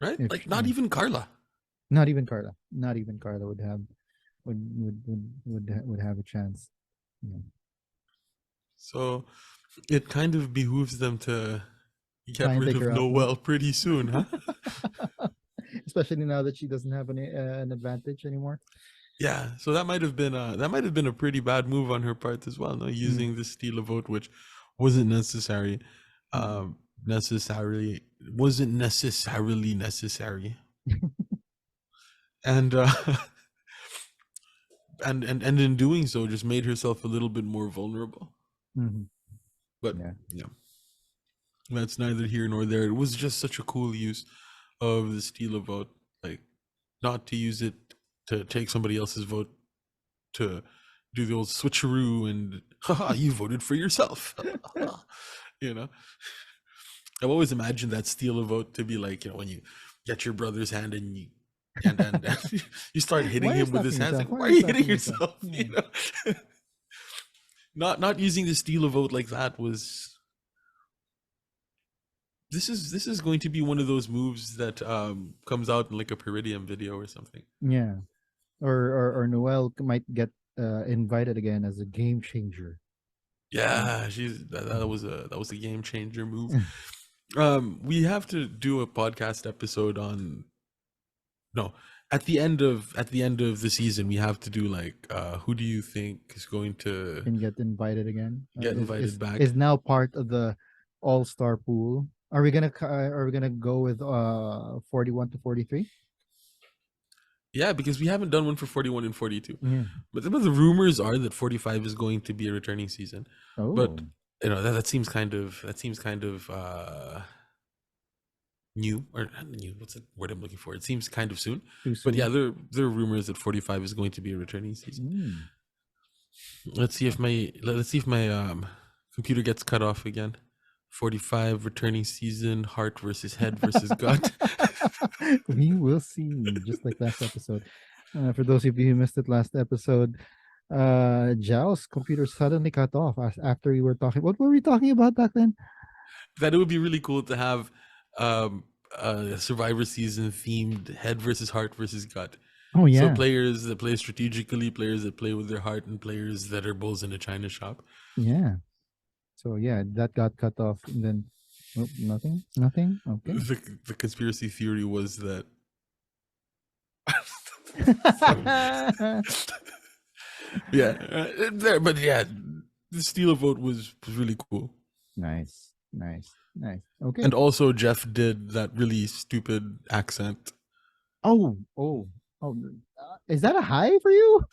Right? If Like, she, not even Carla. not even Carla would have a chance. Yeah. So it kind of behooves them to get Try and rid take of her out now. Noel pretty soon, huh? Especially now that she doesn't have an advantage anymore. Yeah. So that might have been a pretty bad move on her part as well, no? Mm, Using the steal a vote, which wasn't necessary. mm. Necessarily wasn't necessarily necessary. And and in doing so just made herself a little bit more vulnerable. Mhm. But Yeah. yeah, that's neither here nor there. It was just such a cool use of the steal a vote. Like, not to use it to take somebody else's vote, to do the old switcheroo and haha, you voted for yourself. you know, I've always imagined that steal a vote to be like, when you get your brother's hand and and you start hitting Why are you him with his slapping hands. yourself? Like, Why why are are you you hitting slapping yourself? yourself? Yeah. Not using the steal a vote like that was. This is going to be one of those moves that comes out in like a Peridium video or something. Yeah. Or Noel might get invited again as a game changer. Right? Yeah, that was a game changer move. We have to do a podcast episode on no at the end of the season. We have to do like who do you think is going to Can get invited again. get Is invited is back? is now part of the all-star pool. Are we gonna go with 41 to 43? Yeah, because we haven't done one for 41 and 42. Yeah. But the rumors are that 45 is going to be a returning season. But Oh, that seems kind of new, or not new. What's the word I'm looking for? It seems kind of soon. too But yeah, soon. there are rumors that 45 is going to be a returning season. Mm. Let's see if my computer gets cut off again. 45 returning season, heart versus head versus gut. We will see, just like last episode. For those of you who missed it last episode, Zhao's computer suddenly cut off after we were talking. What were we talking about back then? That it would be really cool to have um a Survivor season themed head versus heart versus gut. Oh So yeah, players that play strategically, players that play with their heart, and players that are bulls in a china shop. yeah. So yeah, that got cut off, and then nothing, nothing. Okay. The conspiracy theory was that yeah, there, but yeah, the steal a vote was really cool. Nice, nice, nice. Okay. And also Jeff did that really stupid accent. Oh, oh, oh. Is that a high for you?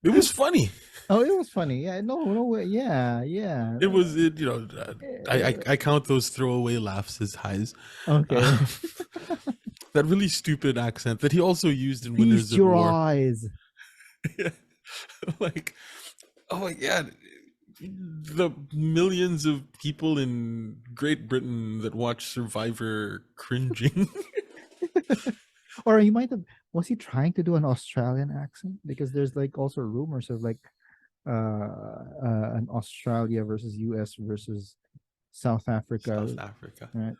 It was funny. Oh, it was funny. Yeah, no, no way. Yeah, yeah. It was it, Uh, I count those throwaway laughs as highs. Okay. Uh, that really stupid accent that he also used in Winners Feast at your War. eyes. Yeah. Like, oh my god, the millions of people in Great Britain that watch Survivor cringing. Or he might have, was he trying to do an Australian accent? Because there's like also rumors of like an Australia versus US versus South Africa, South Africa. right?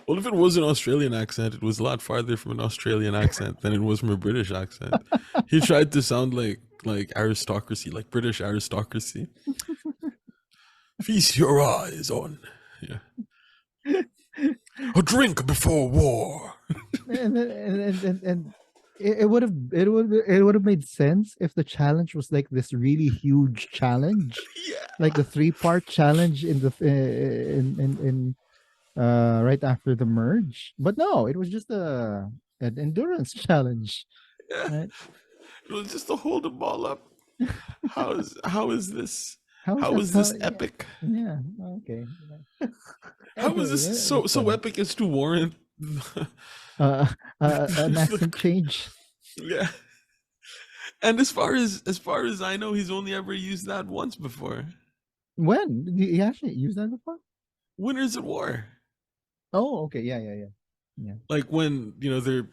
Well, if it was an Australian accent, it was a lot farther from an Australian accent than it was from a British accent. He tried to sound like aristocracy, like British aristocracy. Feast your eyes on, yeah, a drink before war. And it would have made sense if the challenge was like this really huge challenge, Yeah, like the 3-part challenge in the in right after the merge. But no, it was just an endurance challenge, yeah. right? It was just to hold the ball up. How is this? How is How that? is this Yeah, epic? yeah. Okay. How is Anyway, this so that's so funny. epic as to warrant? Uh, an accent change. Yeah. And as far as I know, he's only ever used that once before. When did he actually use that before? Winners at War. Oh, okay. Yeah, yeah, yeah. Yeah. Like when they're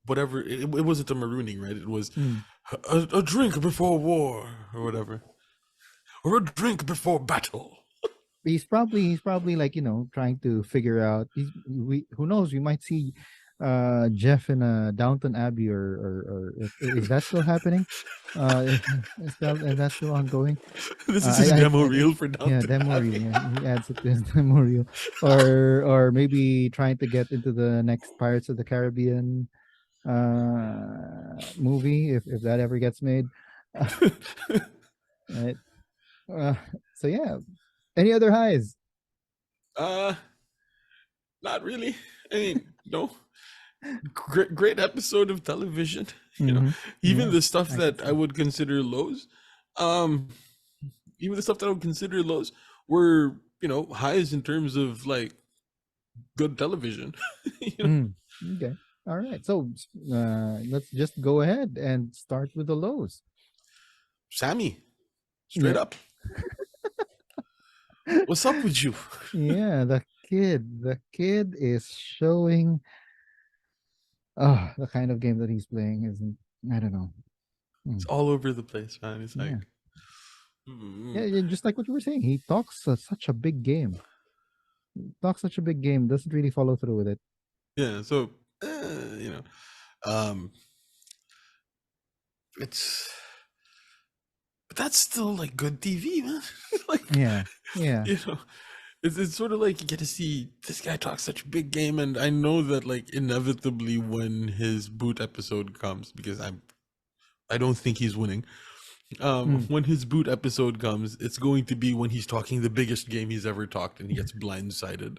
whatever. It wasn't a marooning, right? It was Mm. a drink before war or whatever, or a drink before battle. He's probably like trying to figure out. Who knows? We might see Jeff in a Downton Abbey, or is that still happening? Is that still ongoing? This is his demo reel for Yeah, Downton demo reel. Abbey. Yeah, he adds it to his demo reel, or maybe trying to get into the next Pirates of the Caribbean movie, if that ever gets made. Right. Uh, so yeah. Any other highs? uh, Not really. I mean, no. Great episode of television. Mm-hmm. Even Yeah, the stuff I could that I say. would consider lows, um, even the stuff that I would consider lows were highs in terms of like good television. you know, Mm, okay. All right. So let's just go ahead and start with the lows. Sammy, straight Yeah. up. What's up with you? Yeah, the kid is showing the kind of game that he's playing isn't, I don't know. It's Mm, all over the place, man. It's yeah. like, Yeah, mm, yeah, just like what you were saying. He talks such a big game. Talks such a big game, doesn't really follow through with it. yeah. So, you know, um, it's but that's still like good TV, man. like, Yeah. Yeah. you know, it's sort of like you get to see this guy talk such a big game, and I know that like inevitably when his boot episode comes, because I don't think he's winning. Mm. When his boot episode comes, it's going to be when he's talking the biggest game he's ever talked, and he gets blindsided.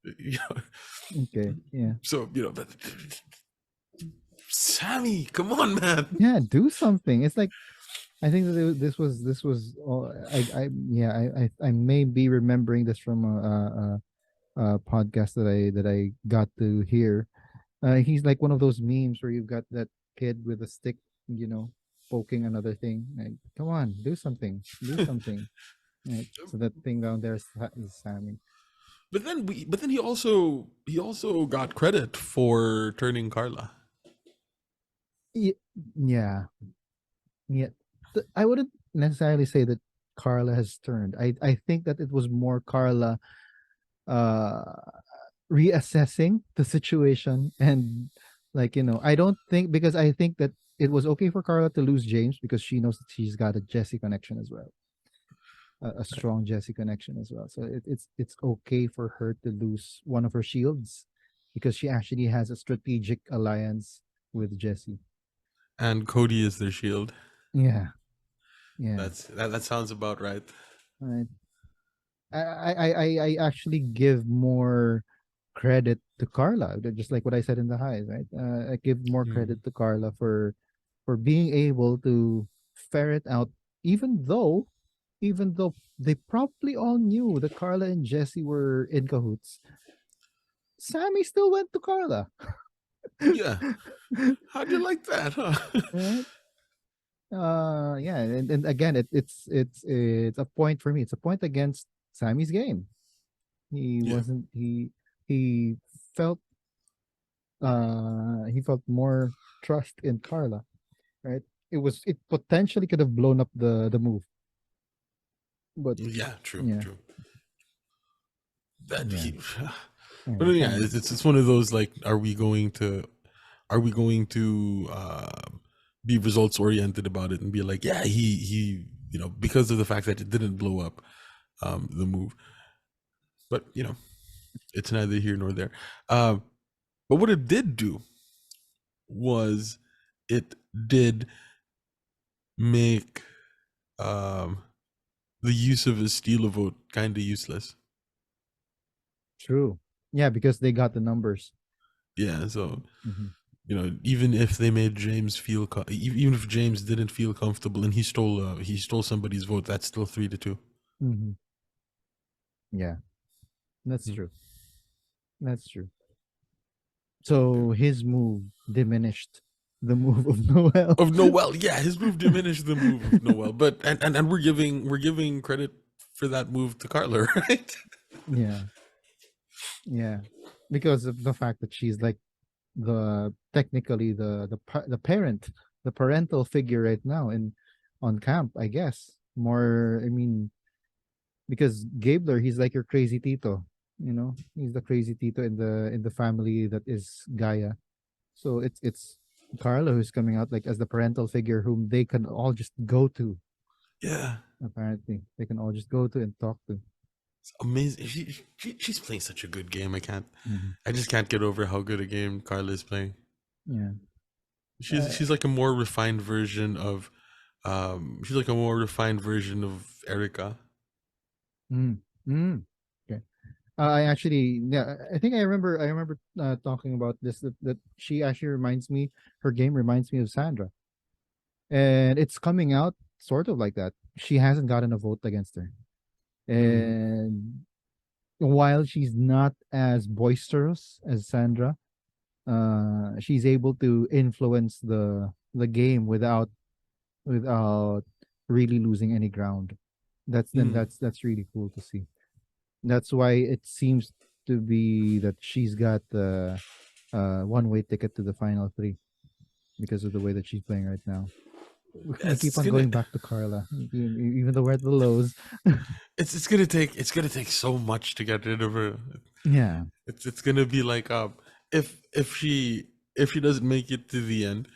You know, Okay. Yeah. so but Sammy, come on, man. Yeah, do something. It's like, I think that this was all, I may be remembering this from a podcast that I got to hear. He's like one of those memes where you've got that kid with a stick, you know, poking another thing. Like, come on, do something. Right? So that thing down there is Sammy. But then he also got credit for turning Carla. Yeah, yeah. I wouldn't necessarily say that Carla has turned. I think that it was more Carla uh reassessing the situation, and like, I don't think, because I think that it was okay for Carla to lose James because she knows that she's got a Jesse connection as well, a strong Jesse connection as well. So it's okay for her to lose one of her shields because she actually has a strategic alliance with Jesse. And Cody is their shield. Yeah, yeah. That sounds about right. Right. I actually give more credit to Carla, just like what I said in the highs, right? I give more Mm. credit to Carla for being able to ferret out, even though, even though they probably all knew that Carla and Jesse were in cahoots, Sammy still went to Carla, Yeah. How'd you like that, huh? right? Yeah, and again, it's a point for me. It's a point against Sammy's game. He Yeah. wasn't he felt he felt more trust in Carla, right? It potentially could have blown up the move, but Yeah, true, yeah, true. That yeah, he, yeah. but yeah, Sammy, it's one of those like, are we going to be results oriented about it and be like, yeah, he because of the fact that it didn't blow up the move, but it's neither here nor there. But what it did do was it did make um the use of a steal a vote kind of useless. true. Yeah, because they got the numbers. Yeah, so Hmm. even if they made James feel, even if James didn't feel comfortable and he stole somebody's vote, that's still 3-2. Hmm. Yeah, that's Mm. true. That's true. Yeah. So his move diminished the move of Noel. Of Noel, yeah, his move diminished the move of Noel, but and we're giving credit for that move to Carla, right? Yeah, yeah, because of the fact that she's like the technically the parent, the parental figure right now in on camp, I guess. More, I mean, because Gabler, he's like your crazy Tito. He's the crazy Tito in the family that is Gaia. So it's Carlo who's coming out like as the parental figure whom they can all just go to. Yeah, Apparently, they can all just go to and talk to. it's amazing. She's playing such a good game. Mhm. I just can't get over how good a game Carla is playing. Yeah. She's like a more refined version of she's like a more refined version of Erica. Mm, mm. Okay. I actually, yeah, I think I remember talking about this that she actually reminds me, her game reminds me of Sandra, and it's coming out sort of like that. She hasn't gotten a vote against her, Mm. and while she's not as boisterous as Sandra, she's able to influence the game without really losing any ground. Mm. That's really cool to see. That's why it seems to be that she's got the one-way ticket to the final three because of the way that she's playing right now. We It's, keep it's on gonna going back to Carla, even though we're at the lows. it's gonna take so much to get rid of her. Yeah. It's gonna be like if she doesn't make it to the end,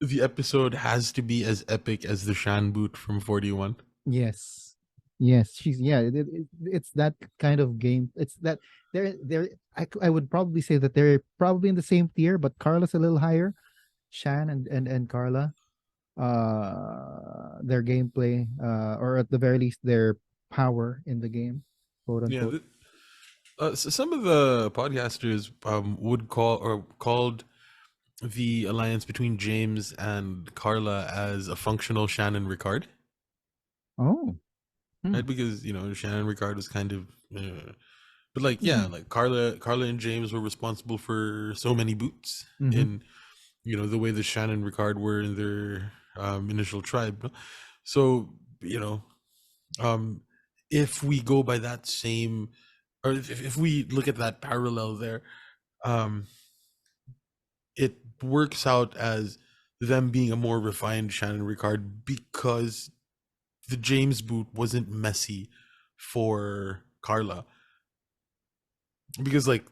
the episode has to be as epic as the Shan boot from 41. Yes. Yes. She's yeah. It's that kind of game. It's that they're. I would probably say that they're probably in the same tier, but Carla's a little higher. Shan and Carla, their gameplay, or at the very least their power in the game, quote Yeah, unquote. so some of the podcasters would called the alliance between James and Carla as a functional Shannon Ricard, Oh. Hmm. right? Because Shannon Ricard was kind of, but like yeah, Mm-hmm. like Carla and James were responsible for so many boots Mm-hmm. in the way that Shannon Ricard were in their initial tribe. No? So you know, um, if we go by that same, or if we look at that parallel there, um, it works out as them being a more refined Shannon Ricard because the James boot wasn't messy for Carla, because like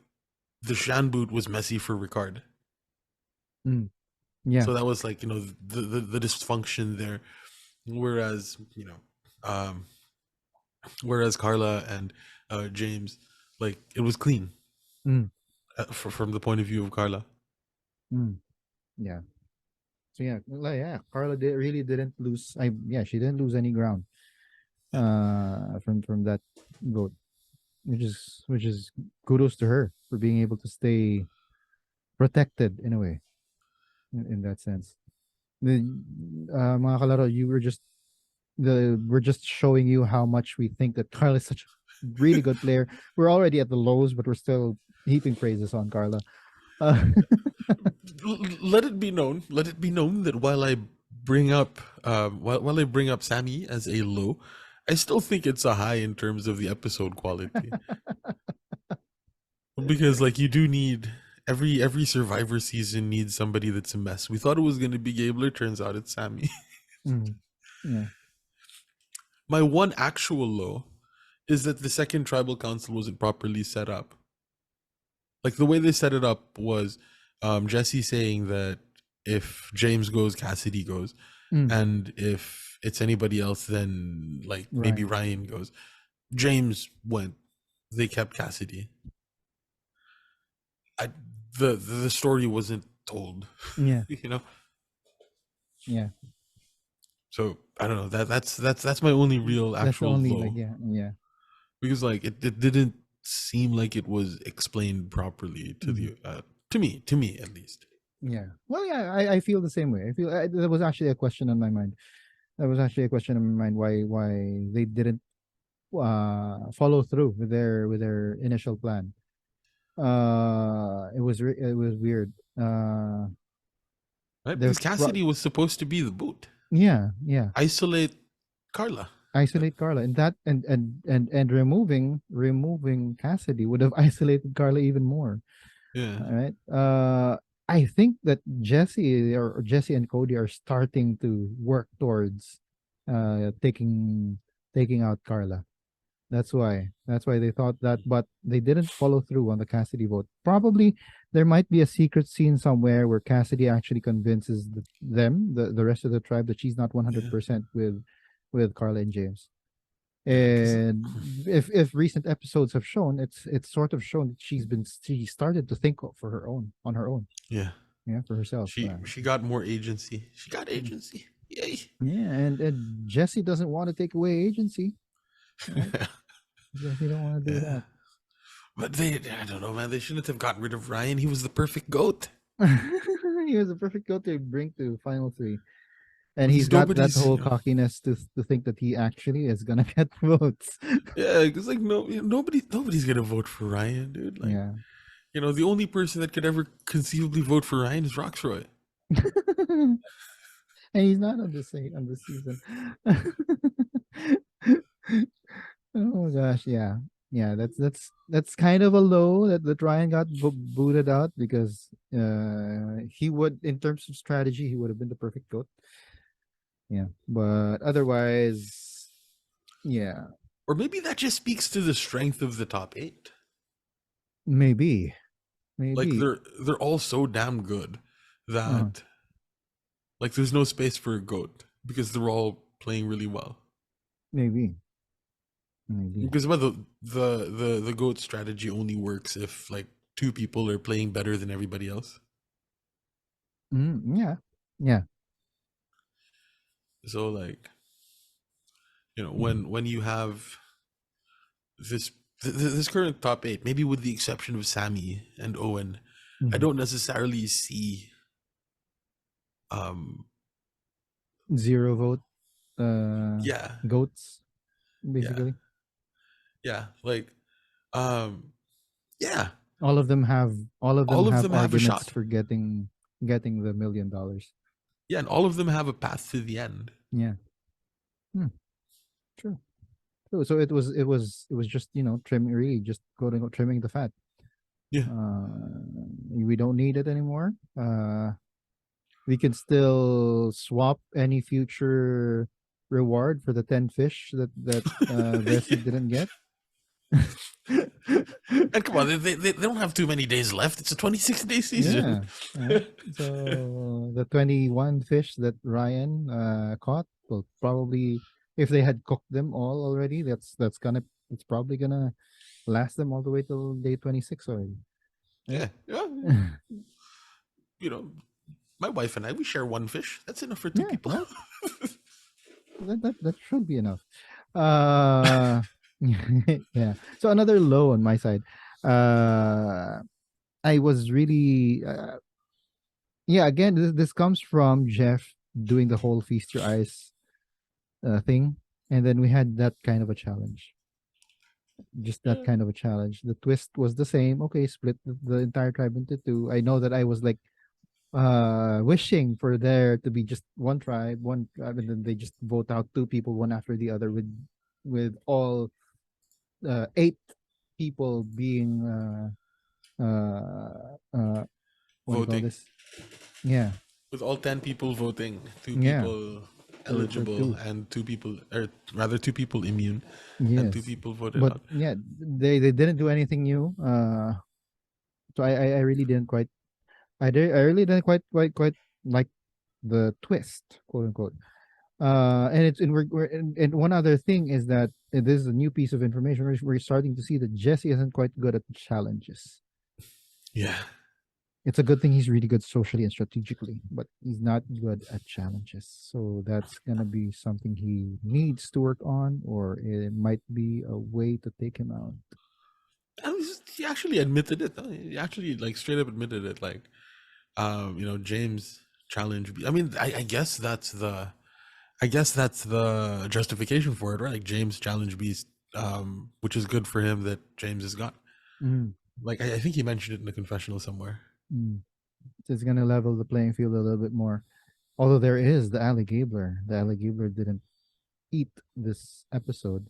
the Shan boot was messy for Ricard. Mm. Yeah. So that was like, the dysfunction there. Whereas, um, whereas Carla and James, like it was clean Mm, from the point of view of Carla. mm, yeah. So yeah, yeah, Carla really didn't lose. Yeah, she didn't lose any ground Yeah. from that vote, which is kudos to her for being able to stay protected in a way in that sense. The mga kalaro, you were just we're just showing you how much we think that Carla is such a really good player. We're already at the lows, but we're still heaping praises on Carla. Uh, Let it be known. Let it be known that while I bring up, while I bring up Sammy as a low, I still think it's a high in terms of the episode quality. Because like you do need every Survivor season needs somebody that's a mess. We thought it was going to be Gabler. Turns out it's Sammy. mm, yeah. My one actual low is that the second tribal council wasn't properly set up. Like the way they set it up was Jesse saying that if James goes, Cassidy goes, Mm, and if it's anybody else, then like maybe Ryan. Ryan goes. James went. They kept Cassidy. I the story wasn't told, Yeah. you know. Yeah. So I don't know. That's my only real That's the actual only low, yeah. because like it didn't seem like it was explained properly to Mhm. the to me at least. Yeah. Well, yeah, I feel the same way. I feel there was actually a question on my mind. There was actually a question in my mind why they didn't follow through with their initial plan. It was weird. Right? They're Because Cassidy was supposed to be the boot. yeah, yeah. Isolate Carla. Isolate Carla, and that and removing Cassidy would have isolated Carla even more. Yeah. All right. I think that Jesse and Cody are starting to work towards taking out Carla. That's why they thought that, but they didn't follow through on the Cassidy vote. Probably there might be a secret scene somewhere where Cassidy actually convinces the rest of the tribe that she's not Yeah. 100% with Carla and James. Yeah. Because And if recent episodes have shown, it's sort of shown that she started to think for her own on her own, yeah, yeah, for herself. she got more agency. She got Mm. agency. Yay. Yeah, and Jesse doesn't want to take away agency, right? Jesse don't want to do Yeah. that. But I don't know, man. They shouldn't have gotten rid of Ryan. He was the perfect goat. He was a perfect goat to bring to final three, and he's Because got that nobody's, whole cockiness to think that he actually is gonna get votes. yeah, because like nobody's gonna vote for Ryan, dude. Like, Yeah. the only person that could ever conceivably vote for Ryan is Roxroy. And he's not on the season. Oh gosh, yeah, yeah. That's kind of a low that Ryan got booted out because he would, in terms of strategy, he would have been the perfect goat. Yeah, but otherwise, yeah, Or maybe that just speaks to the strength of the top eight. maybe, Like maybe, they're all so damn good uh, that like there's no space for a goat because they're all playing really well. maybe, maybe. Because well, the goat strategy only works if like two people are playing better than everybody else. Yeah, yeah. So like, Mhm, when you have this this current top eight, maybe with the exception of Sammy and Owen, I mhm. don't necessarily see um Zero vote, uh, yeah, goats yeah, basically. yeah, like um yeah, All of them all of have them have a arguments shot. for getting the $1 million. Yeah, and all of them have a path to the end. Yeah. Hmm, true. True. So it was just trimming, really just quote unquote trimming the fat. Yeah. Uh, we don't need it anymore. We can still swap any future reward for the 10 fish that Vesey Yeah. didn't get. And come on, they don't have too many days left. It's a 26-day season. Yeah. Right. So the 21 fish that Ryan caught will probably, if they had cooked them all already, it's probably gonna last them all the way till day 26 already. Right? Yeah, yeah. You know, my wife and I, we share one fish. That's enough for two Yeah, people. right. That should be enough. Uh yeah. So another low on my side. Uh I was really yeah, again this comes from Jeff doing the whole feast your eyes thing, and then we had that kind of a challenge. Just that Yeah. kind of a challenge. The twist was the same. Okay, split the entire tribe into two. I know that I was like wishing for there to be just one tribe, and then they just vote out two people one after the other with all eight people being what do you call Voting. this? Yeah, With all 10 people voting, two yeah, people for eligible, two. and two people, or rather, two people immune, and two Yes, people voted but out. yeah, they didn't do anything new. So I really didn't quite I really didn't quite like the twist, quote unquote. And it's and and one other thing is that this is a new piece of information. We're starting to see that Jesse isn't quite good at challenges. Yeah. It's a good thing he's really good socially and strategically, but he's not good at challenges. So that's gonna be something he needs to work on, or it might be a way to take him out. And he actually admitted it. He actually like straight up admitted it. Like, James challenge. I mean, I guess that's the justification for it, right? Like James challenge beast, which is good for him that James has got. Mm, Like I think he mentioned it in the confessional somewhere. mm. So it's gonna level the playing field a little bit more. Although there is the alligator. The alligator didn't eat this episode.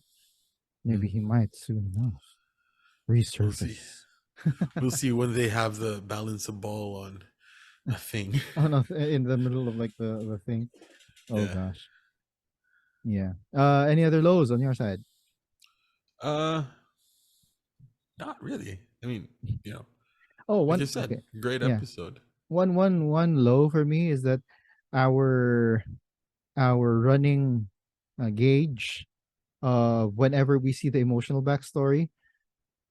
Maybe Mm. he might soon enough We'll see. resurface. We'll see when they have the balance of ball on a thing. Oh no, in the middle of like the thing. Oh Yeah. gosh. Yeah. Any other lows on your side? Uh, Not really. I mean, you know, Oh, like one I said, okay. great Yeah. episode. One low for me is that our our running gauge whenever we see the emotional backstory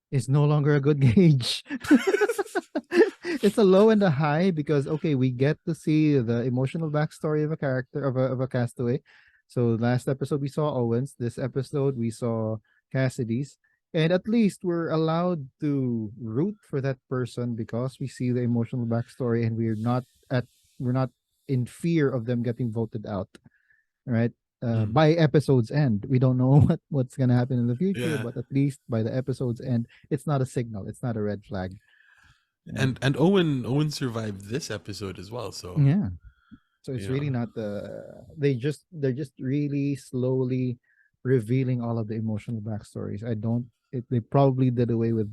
is no longer a good gauge. It's a low and a high because okay, we get to see the emotional backstory of a character of a castaway. So last episode we saw Owens. This episode we saw Cassidy's, and at least we're allowed to root for that person because we see the emotional backstory, and at we're not in fear of them getting voted out. Right. Mm. By episode's end, we don't know what's gonna happen in the future, Yeah, but at least by the episode's end, it's not a signal. It's not a red flag. Right? and Owen survived this episode as well. So Yeah. So it's you really know, not they're just really slowly revealing all of the emotional backstories. I don't they probably did away with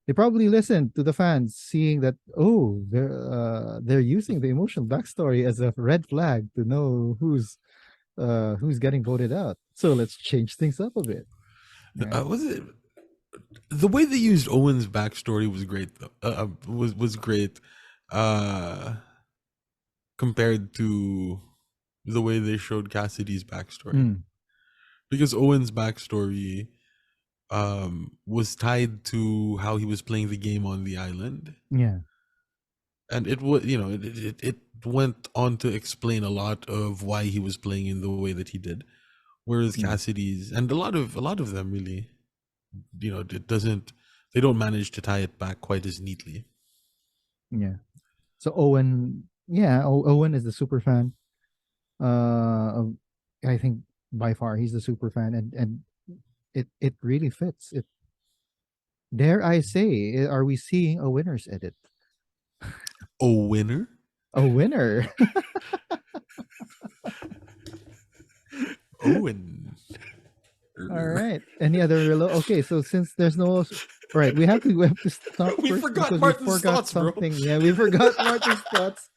they probably listened to the fans seeing that oh they're using the emotional backstory as a red flag to know who's getting voted out. So let's change things up a bit. Right? was it the way they used Owen's backstory was great though. Was great, uh, compared to the way they showed Cassidy's backstory, Mm, because Owen's backstory was tied to how he was playing the game on the island, yeah. and it was it went on to explain a lot of why he was playing in the way that he did, whereas Yeah. Cassidy's and a lot of them really, it doesn't, they don't manage to tie it back quite as neatly. Yeah. So Owen, yeah, Owen is the super fan. Of, I think by far he's the super fan, and it really fits. It dare I say, are we seeing a winner's edit? A winner. A winner. Owen. All right. Any other okay, so since there's no right, we have to stop We first forgot because we Martin's forgot thoughts, bro. something. Yeah, we forgot Martin's thoughts.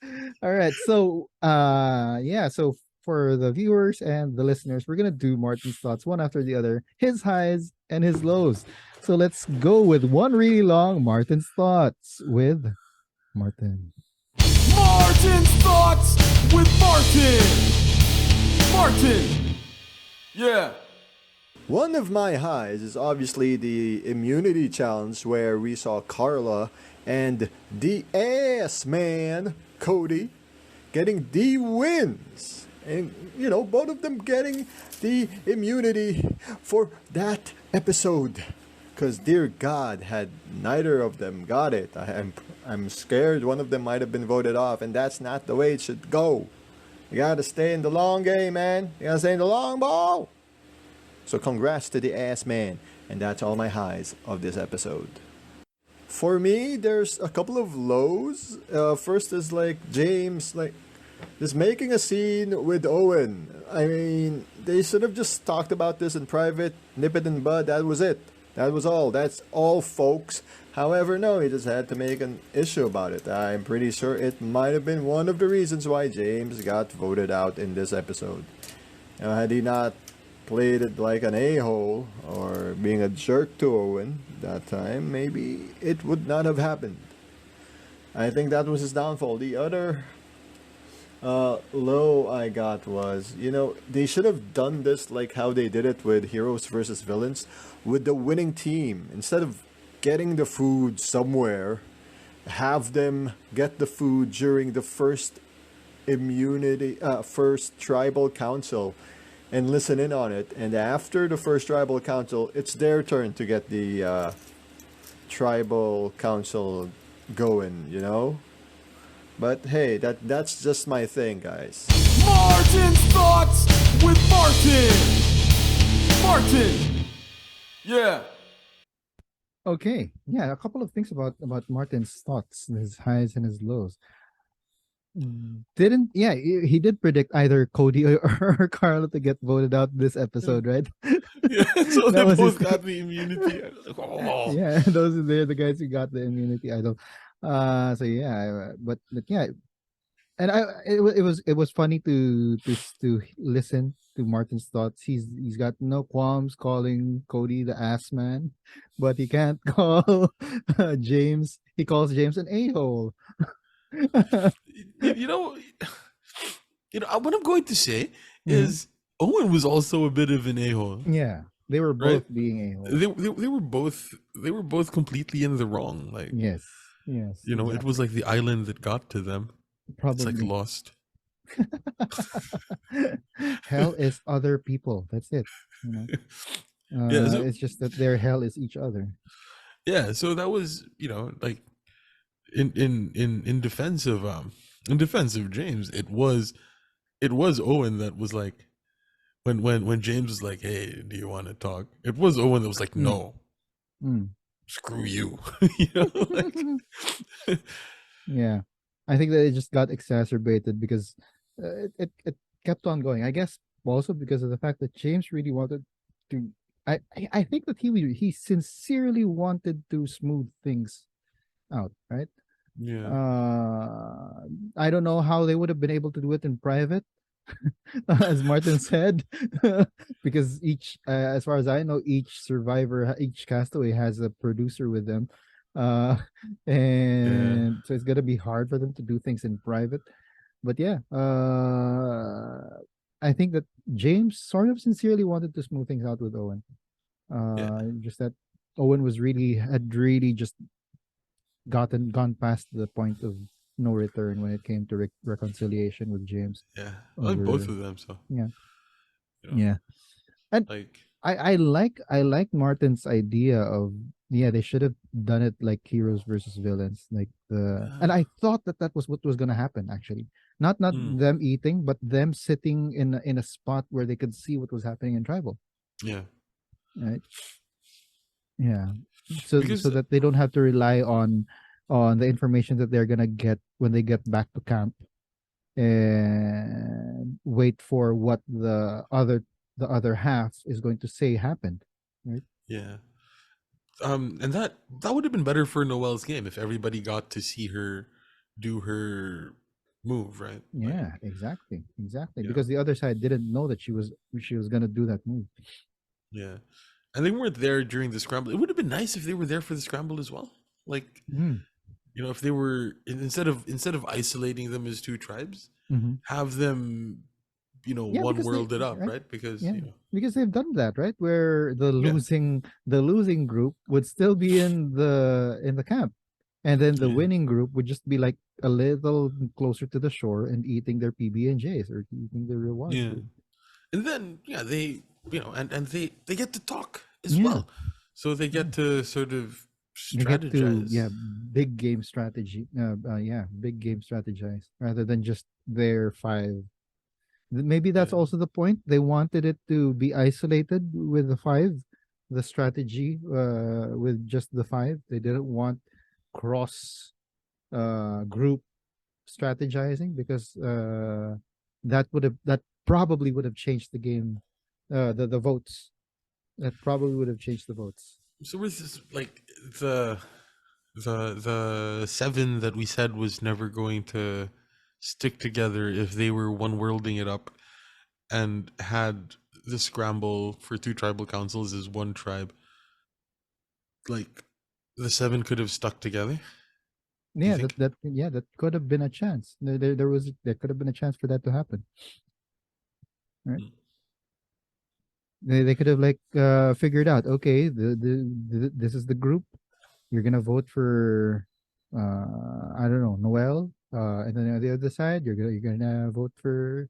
All right. So yeah, so for the viewers and the listeners, we're gonna do Martin's thoughts one after the other, his highs and his lows. So let's go with one really long Martin's thoughts with Martin. Martin's thoughts with Martin. Martin. Yeah. One of my highs is obviously the immunity challenge where we saw Carla and the ass man, Cody, getting the wins. And, both of them getting the immunity for that episode. Because, dear God, had neither of them got it, I'm scared one of them might have been voted off, and that's not the way it should go. You gotta stay in the long game, man. You gotta stay in the long ball. So congrats to the ass man. And that's all my highs of this episode. For me, there's a couple of lows. First is James, just making a scene with Owen. I mean, they should have just talked about this in private, nip it in the bud, that was it. That was all. That's all, folks. However, no, he just had to make an issue about it. I'm pretty sure it might have been one of the reasons why James got voted out in this episode. Had he not played it like an a-hole or being a jerk to Owen that time, maybe it would not have happened. I think that was his downfall. The other low I got was, they should have done this like how they did it with Heroes versus Villains with the winning team. Instead of getting the food somewhere, have them get the food during the first first tribal council and listen in on it. And after the first tribal council, it's their turn to get the tribal council going. But hey, that's just my thing, guys. Martin's thoughts with Martin. Martin. Yeah. Okay, yeah, a couple of things about Martin's thoughts, his highs and his lows. Didn't yeah he did predict either Cody or Carla to get voted out this episode, right? Yeah. So they That was his both got the immunity. I was like, oh. yeah, those are the guys who got the immunity idol. So yeah, but yeah, and it was funny to listen to Martin's thoughts. He's got no qualms calling Cody the ass man, but he can't call James. He calls James an a-hole. You know, what I'm going to say is Owen was also a bit of an a-hole. Yeah, they were Right? both being a-holes. They were both completely in the wrong. Like, Yes, it exactly. was like the island that got to them. It's like Probably. Lost. Hell is other people. That's it. Yeah. So It's just that their hell is each other. yeah. So that was like in defense of James, it was Owen that was like when James was like, "Hey, do you want to talk?" It was Owen that was like, "No, Mm. screw you." Yeah, I think that it just got exacerbated because it kept on going. I guess also because of the fact that James really wanted to. I think that he sincerely wanted to smooth things out, right? Yeah. I don't know how they would have been able to do it in private, as Martin said, because as far as I know, each survivor, each castaway has a producer with them, uh, and so it's gonna be hard for them to do things in private. But yeah, I think that James sort of sincerely wanted to smooth things out with Owen. Just that Owen had really just gone past the point of no return when it came to reconciliation with James. Yeah. I like both Over of them. So yeah, yeah, and like I like Martin's idea of they should have done it like heroes versus villains, and I thought that was what was gonna happen actually, not them eating, but them sitting in a spot where they could see what was happening in tribal, yeah. right? Yeah, so Because that they don't have to rely on the information that they're gonna get when they get back to camp and wait for what the other half is going to say happened, right? yeah. And that would have been better for Noelle's game if everybody got to see her do her move, right? Yeah, exactly, Yeah. because the other side didn't know that she was gonna do that move. Yeah. and they weren't there during the scramble. It would have been nice if they were there for the scramble as well. Like, Mm. if they were, instead of isolating them as two tribes, Hmm. have them, Yeah, one because they world it up, right. right? Because Yeah, because they've done that, right? Where the yeah, losing group would still be in the camp, and then the yeah, winning group would just be like a little closer to the shore and eating their PB and J's or eating their reward yeah. food. And then they, and they get to talk as Yeah, well, so they yeah. get to sort of They get to strategize. big game strategy. Big game strategize rather than just their five. Maybe that's Yeah, also the point. They wanted it to be isolated with the five, the strategy with just the five. They didn't want cross group strategizing because that probably would have changed the game, the votes. That probably would have changed the votes. so with this, like, the the seven that we said was never going to stick together if they were one worlding it up and had the scramble for two tribal councils as one tribe. Like, the seven could have stuck together. Do you Yeah, think? that could have been a chance. There could have been a chance for that to happen. Right? Mm. They could have like figured out, okay, this is the group. You're gonna vote for I don't know, Noel. And then on the other side, you're gonna vote for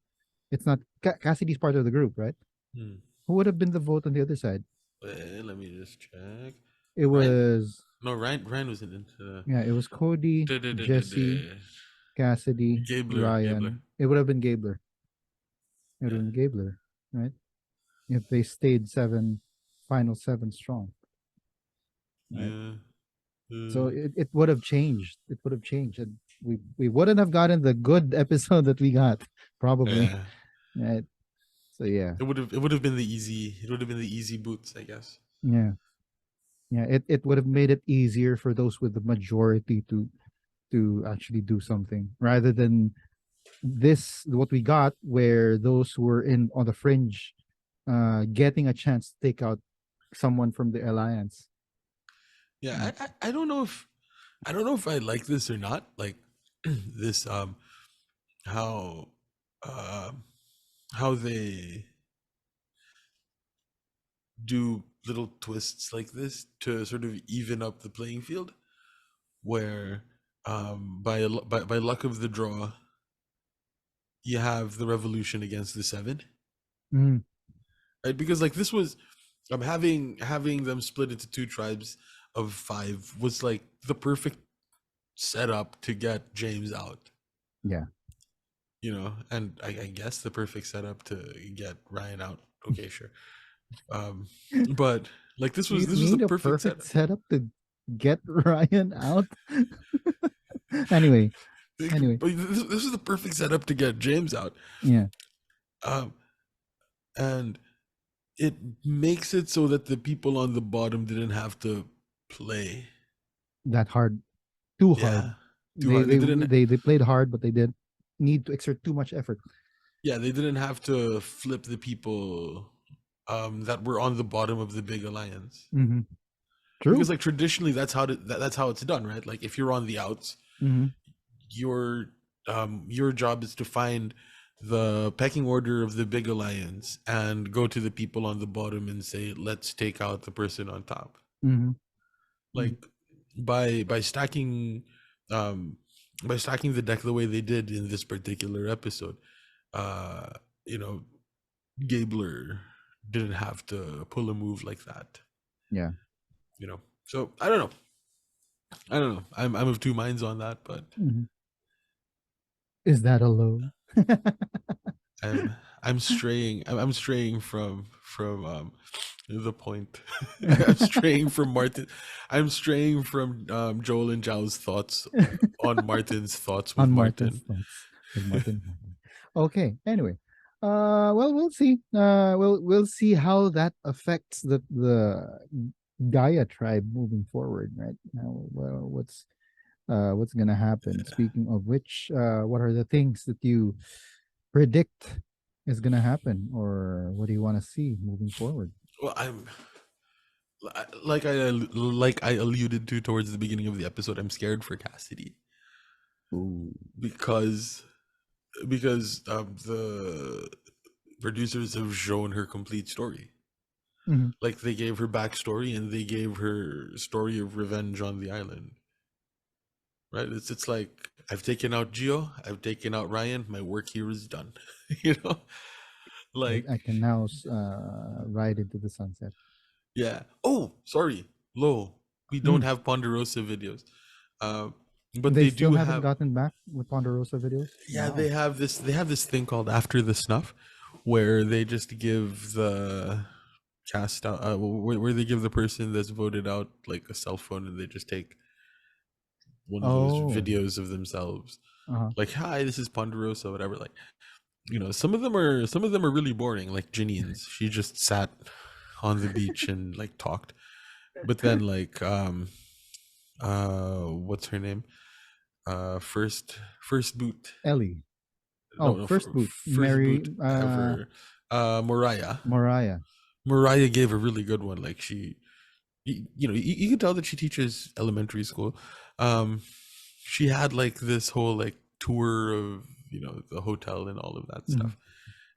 it's not Cassidy's part of the group, right? Hmm. Who would have been the vote on the other side? Let me just check. It Ryan? was No, Ryan wasn't into yeah, it was Cody, Jesse, Cassidy, Gabler. Ryan. It would have been Gabler. It would Yeah. have been Gabler, right? If they stayed final seven strong, right? Yeah. So Uh, it would have changed. It would have changed, and we wouldn't have gotten the good episode that we got, probably. yeah. Right. So yeah, It would have been the easy boots, I guess. yeah, yeah. It would have made it easier for those with the majority to actually do something rather than this what we got where those who were in on the fringe getting a chance to take out someone from the alliance. Yeah, Right. I don't know if I like this or not. Like, this, how um how they do little twists like this to sort of even up the playing field, where, by luck of the draw, you have the revolution against the seven, Mm, right? Because, like, this was, having them split into two tribes of five was like the perfect setup to get James out, yeah. and I guess the perfect setup to get Ryan out. Okay, sure. Um, but, like, this was You this was the need a perfect perfect setup. setup to get Ryan out. anyway, anyway, But this is the perfect setup to get James out. yeah, Um, and it makes it so that the people on the bottom didn't have to play. that hard, too hard. Yeah, too hard. They didn't. They played hard, but they didn't need to exert too much effort. Yeah, they didn't have to flip the people, that were on the bottom of the big alliance. Hmm. Because, True. like, traditionally, that's how it's done, right? Like, if you're on the outs, Hmm. your your job is to find the pecking order of the big alliance and go to the people on the bottom and say, let's take out the person on top. Hmm. Hmm. Like, by stacking, um the deck the way they did in this particular episode, uh you know Gabler didn't have to pull a move like that. Yeah. So I don't know, I'm of two minds on that, but Hmm. Is that a low? I'm I'm straying. I'm straying from the point. I'm straying from Martin. I'm straying from, Joel and Zhao's thoughts on Martin's thoughts with On Martin's Martin. thoughts with Martin. Okay. Anyway, well, we'll see. We'll see how that affects the Gaia tribe moving forward. Right now, well, what's gonna happen? Speaking of which, what are the things that you predict is gonna happen, or what do you want to see moving forward? Well, like I alluded to towards the beginning of the episode, I'm scared for Cassidy Ooh. because the producers have shown her complete story. Mhm. Like they gave her backstory and they gave her story of revenge on the island. Right? It's like I've taken out Gio, I've taken out Ryan, my work here is done. you know? Like I can now ride into the sunset. yeah. Oh, sorry. Low. We don't Mm. have Ponderosa videos. Uh, but They they still do haven't have gotten back with Ponderosa videos. yeah, Wow. they have this thing called After the Snuff where they just give the cast out where they give the person that's voted out like a cell phone and they just take one of those Oh. videos of themselves Uh-huh. like hi this is Ponderosa whatever like some of them are really boring like Janine's she just sat on the beach and like talked but then like what's her name first boot Ellie. no Oh, no first boot. first Mary boot ever Mariah Mariah. Mariah gave a really good one like you can tell that she teaches elementary school she had like this whole like tour of the hotel and all of that Mhm. stuff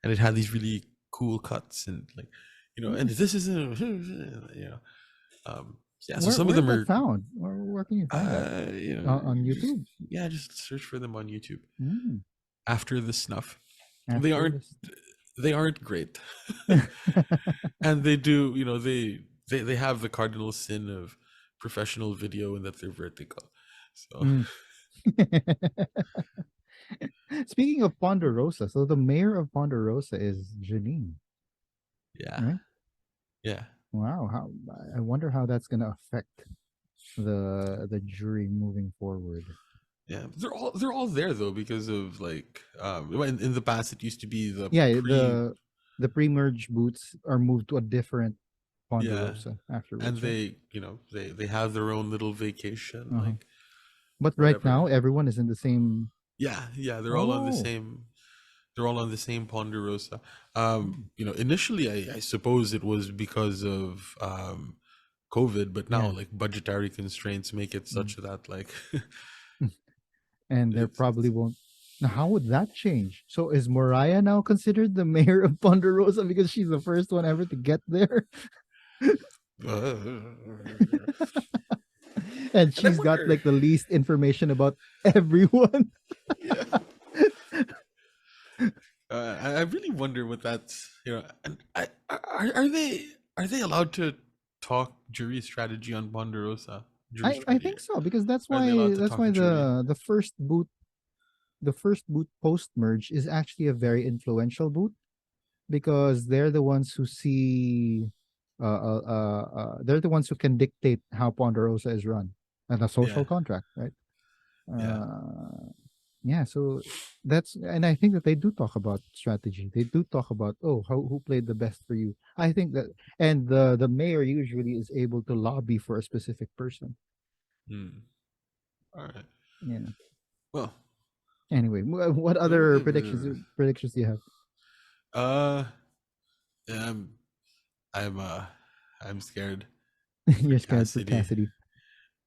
and it had these really cool cuts and like and Nice. this is yeah so some of Where is them that are found? Where can you find that? On YouTube. yeah just search for them on YouTube Mm. after the snuff they After aren't this. they aren't great and they do they have the cardinal sin of professional video and that they're vertical so Mm. Speaking of Ponderosa, so the mayor of Ponderosa is Janine, yeah right? yeah Wow. How I wonder how that's gonna affect the jury moving forward. yeah they're all there though because of like in the past it used to be the Yeah, pre the pre-merge boots are moved to a different yeah Ponderosa and afterwards, right? they they have their own little vacation Uh-huh. like But right whatever now, everyone is in the same. yeah they're all on the Oh. same they're all on the same Ponderosa Mm. initially I suppose it was because of COVID but now Yeah. like budgetary constraints make it Mm. such that like And there probably it's won't. Now, how would that change? So is Mariah now considered the mayor of Ponderosa because she's the first one ever to get there? And and I she's got wonder like the least information about everyone. yeah I really wonder what that's and are they allowed to talk jury strategy on Ponderosa jury I strategy think so because are they allowed to that's talk why jury the first boot post merge is actually a very influential boot because they're the ones who see they're the ones who can dictate how Ponderosa is run and a yeah social contract, right? yeah Uh, yeah, so that's and I think that they do talk about strategy. They do talk about oh how who played the best for you. I think that and the mayor usually is able to lobby for a specific person. hmm. All right Yeah. well Anyway, what other predictions do you have? uh yeah, I'm I'm scared for You're scared for Cassidy Cassidy.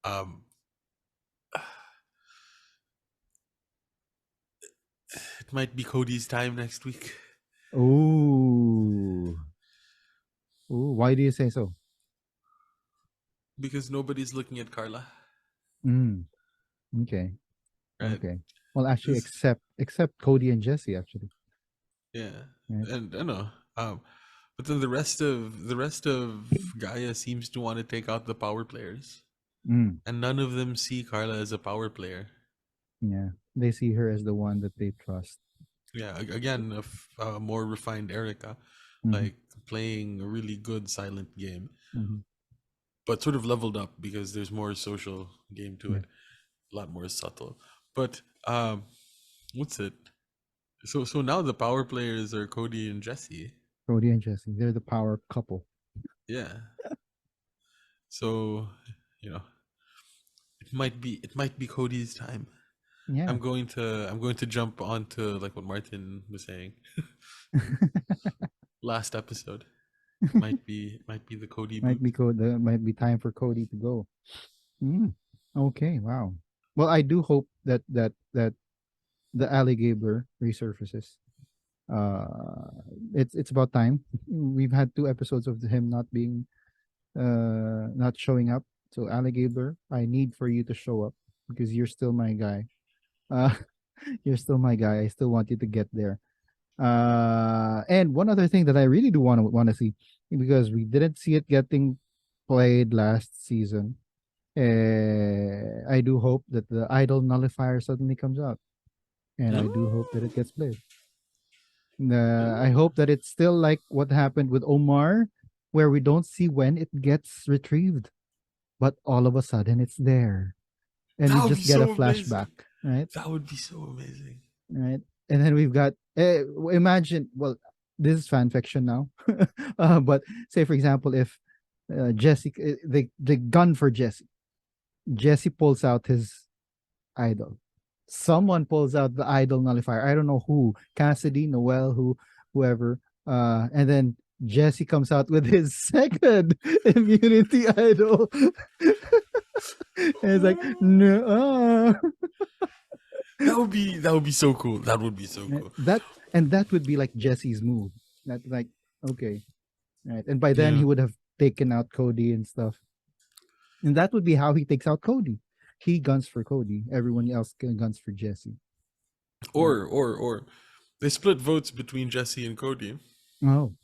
um it might be Cody's time next week Ooh. Ooh, why do you say so? because nobody's looking at Carla Mm, okay. right Okay. Well, actually, this except Cody and Jesse, actually. yeah Right? and I know but then the rest of Gaia seems to want to take out the power players Mm, and none of them see Carla as a power player yeah. They see her as the one that they trust. yeah again a more refined Erica Hmm. like playing a really good silent game Hmm. but sort of leveled up because there's more social game to Yeah. it a lot more subtle but what's it so now the power players are Cody and Jesse Cody and Jesse. They're the power couple. yeah so you know it might be Cody's time Yeah. I'm going to jump onto like what Martin was saying last episode Might be the Cody Might boot. be might be time for Cody to go. Mm. Okay, wow. Well, I do hope that the alligator resurfaces. It's about time. We've had 2 episodes of him not showing up. So alligator, I need for you to show up because you're still my guy. Uh, you're still my guy. I still want you to get there. And one other thing that I really do want to see because we didn't see it getting played last season. I do hope that the idol nullifier suddenly comes out, and I do hope that it gets played. I hope that it's still like what happened with Omar, where we don't see when it gets retrieved, but all of a sudden it's there, and we That would be just get a so amazing. flashback, right? That would be so amazing. Right, and then we've got imagine. Well, this is fan fiction now, but say for example, if Jesse, the gun for Jesse pulls out his idol. Someone pulls out the idol nullifier. I don't know who, Cassidy, Noel, whoever. And then Jesse comes out with his second immunity idol. And it's like, no. That would be so cool. That would be so cool. That would be like Jesse's move. That like, okay. Right. And by then Yeah. he would have taken out Cody and stuff. And that would be how he takes out Cody. He guns for Cody. Everyone else guns for Jesse. Or they split votes between Jesse and Cody. Oh.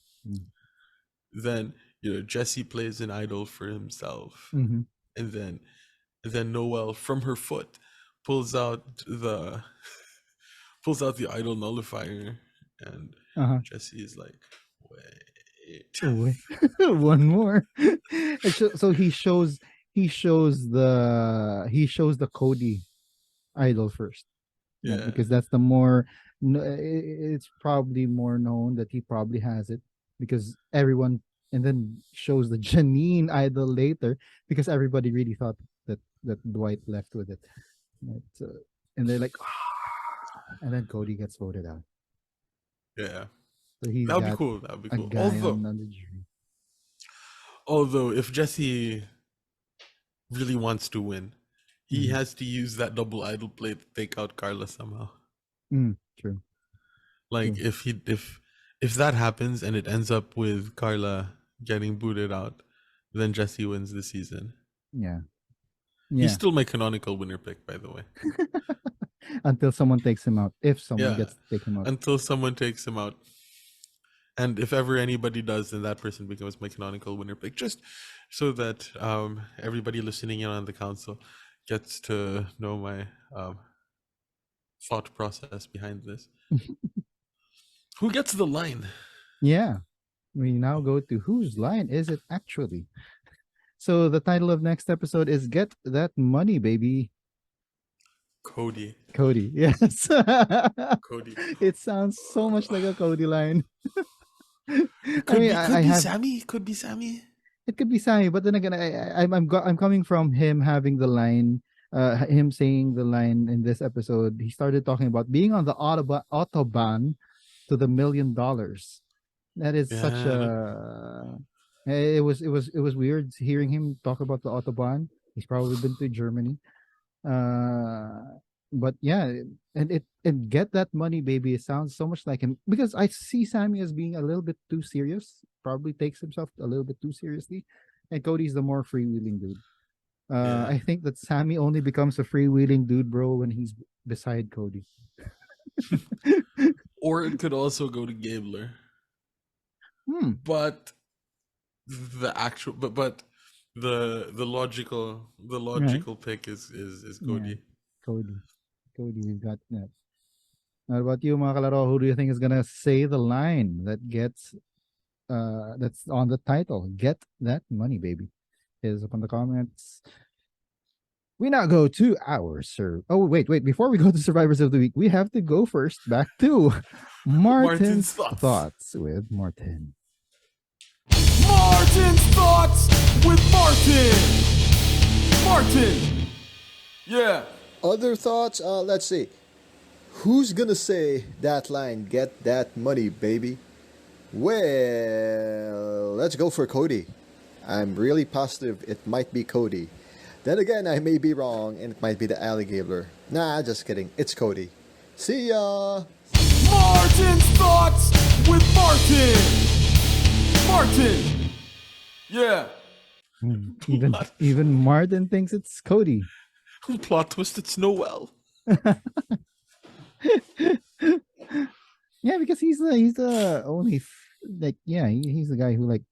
Then Jesse plays an idol for himself, Mm-hmm. and then Noel from her foot pulls out the idol nullifier, and Jesse is like, wait. Oh, one more. So he shows the Cody idol first. Yeah. Because that's the more it's probably more known that he probably has it because everyone, and then shows the Janine idol later because everybody really thought that Dwight left with it. Right? So, and they're like, and then Cody gets voted out. Yeah. So he's That would be got cool. That would be a cool. guy on the jury. Although if Jesse really wants to win, he Mhm. has to use that double idol play to take out Carla somehow. True. Like True. if that happens and it ends up with Carla getting booted out, then Jesse wins the season. Yeah. He's still my canonical winner pick, by the way. Until someone takes him out. If someone Yeah. gets to take him out. Until someone takes him out. And if ever anybody does, then that person becomes my canonical winner pick. Just so that everybody listening in on the council gets to know my thought process behind this. Who gets the line? Yeah. We now go to whose line is it actually? So the title of next episode is Get That Money, Baby. Cody. Yes. Cody. It sounds so much like a Cody line. Could be Sammy. Could be Sammy. It could be Sammy, but then again, I'm coming from him having the line, him saying the line in this episode. He started talking about being on the autobahn to the $1 million. That is such a. It was weird hearing him talk about the autobahn. He's probably been to Germany. But yeah, and Get That Money, Baby. It sounds so much like him because I see Sammy as being a little bit too serious. Probably takes himself a little bit too seriously, and Cody's the more freewheeling dude. I think that Sammy only becomes a freewheeling dude, bro, when he's beside Cody. Or it could also go to Gabler. But the actual, but the logical pick is Cody. Yeah, Cody, we've got that. How about you, mga kalaro? Who do you think is gonna say the line that gets that's on the title? Get That Money, Baby. Hit us up in the comments. We now go to our Oh, wait. Before we go to Survivors of the Week, we have to go first back to Martin's thoughts with Martin. Martin's thoughts with Martin. Martin. Yeah. Other thoughts? Let's see. Who's gonna say that line? Get that money, baby. Well, let's go for Cody. I'm really positive it might be Cody. Then again, I may be wrong and it might be the alligator. Nah, just kidding. It's Cody. See ya! Martin's thoughts with Martin. Martin. Yeah. Even Martin thinks it's Cody. Plot twist. It's Noel. Yeah, because he's the only he's the guy who like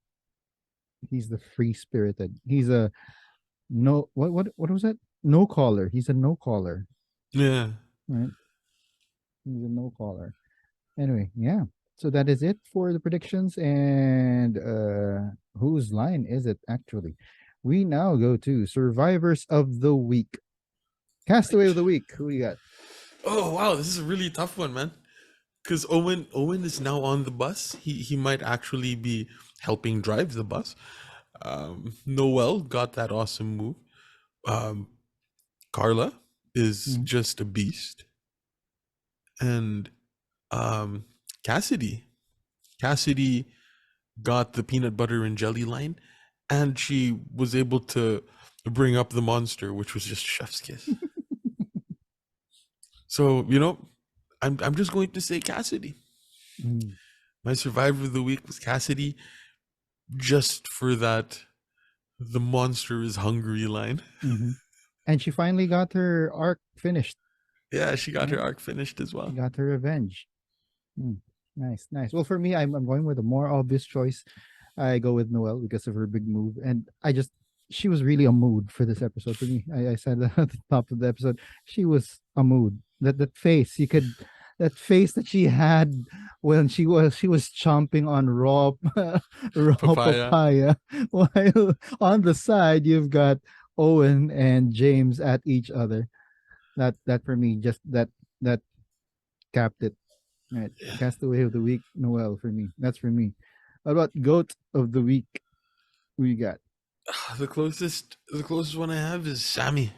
he's the free spirited. He's a no what was that? No caller. He's a no caller. Yeah. Right. He's a no caller. Anyway, yeah. So that is it for the predictions. And whose line is it actually? We now go to Survivors of the Week. Castaway of the Week. Who you got? Oh wow, this is a really tough one, man. Because Owen is now on the bus. He might actually be helping drive the bus. Noel got that awesome move. Carla is just a beast. And Cassidy got the peanut butter and jelly line, and she was able to bring up the monster, which was just chef's kiss. So, I'm just going to say Cassidy. My survivor of the week was Cassidy, just for that the monster is hungry line. And she finally got her arc finished. Yeah, she got her arc finished as well. She got her revenge. Nice. Well, for me, I'm going with a more obvious choice. I go with Noelle because of her big move. And she was really a mood for this episode for me. I said at the top of the episode, she was a mood. That face, that face that she had when she was chomping on raw papaya, while on the side you've got Owen and James at each other. That for me, just that capped it. Right. Castaway of the Week, Noel for me. That's for me. How about Goat of the Week? Who you got? The closest one I have is Sammy.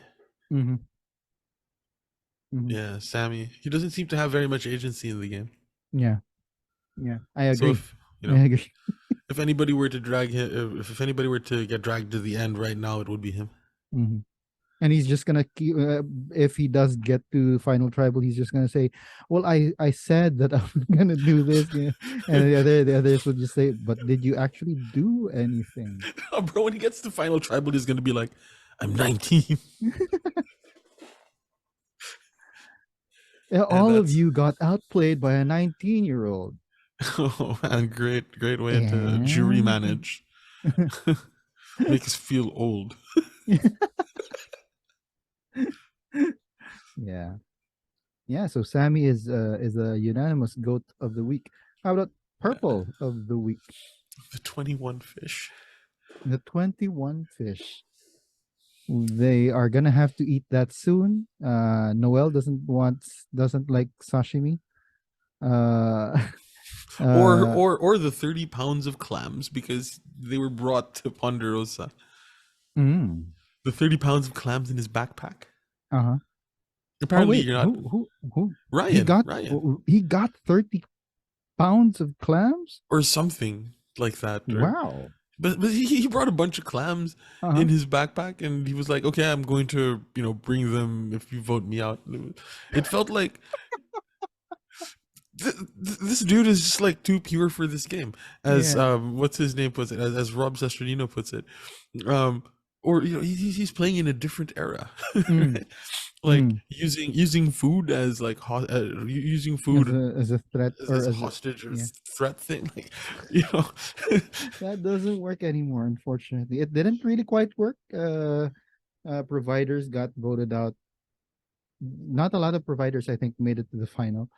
Yeah, Sammy. He doesn't seem to have very much agency in the game. Yeah, I agree. So I agree. If anybody were to drag him, if anybody were to get dragged to the end right now, it would be him. And he's just gonna keep. If he does get to final tribal, he's just gonna say, "Well, I said that I'm gonna do this," and the others would just say, "But did you actually do anything?" Bro, when he gets to final tribal, he's gonna be like, "I'm 19." All of you got outplayed by a 19-year-old. Oh man, great way to jury manage. Make us feel old. Yeah. So Sammy is a unanimous Goat of the Week. How about Purple of the Week? The 21 fish. The 21 fish. They are gonna have to eat that soon. Noel doesn't like sashimi. Or the 30 pounds of clams, because they were brought to Ponderosa. The 30 pounds of clams in his backpack. Apparently, you're not. Who? Ryan. He got 30 pounds of clams, or something like that. Wow. But he brought a bunch of clams in his backpack, and he was like, "Okay, I'm going to bring them if you vote me out." It felt like this dude is just like too pure for this game, as what's his name puts it, as Rob Sesternino puts it, or he's playing in a different era. Like using food as like using food as a threat or as a hostage or threat thing, like that doesn't work anymore, unfortunately. It didn't really quite work. Providers got voted out. Not a lot of providers, I think, made it to the final.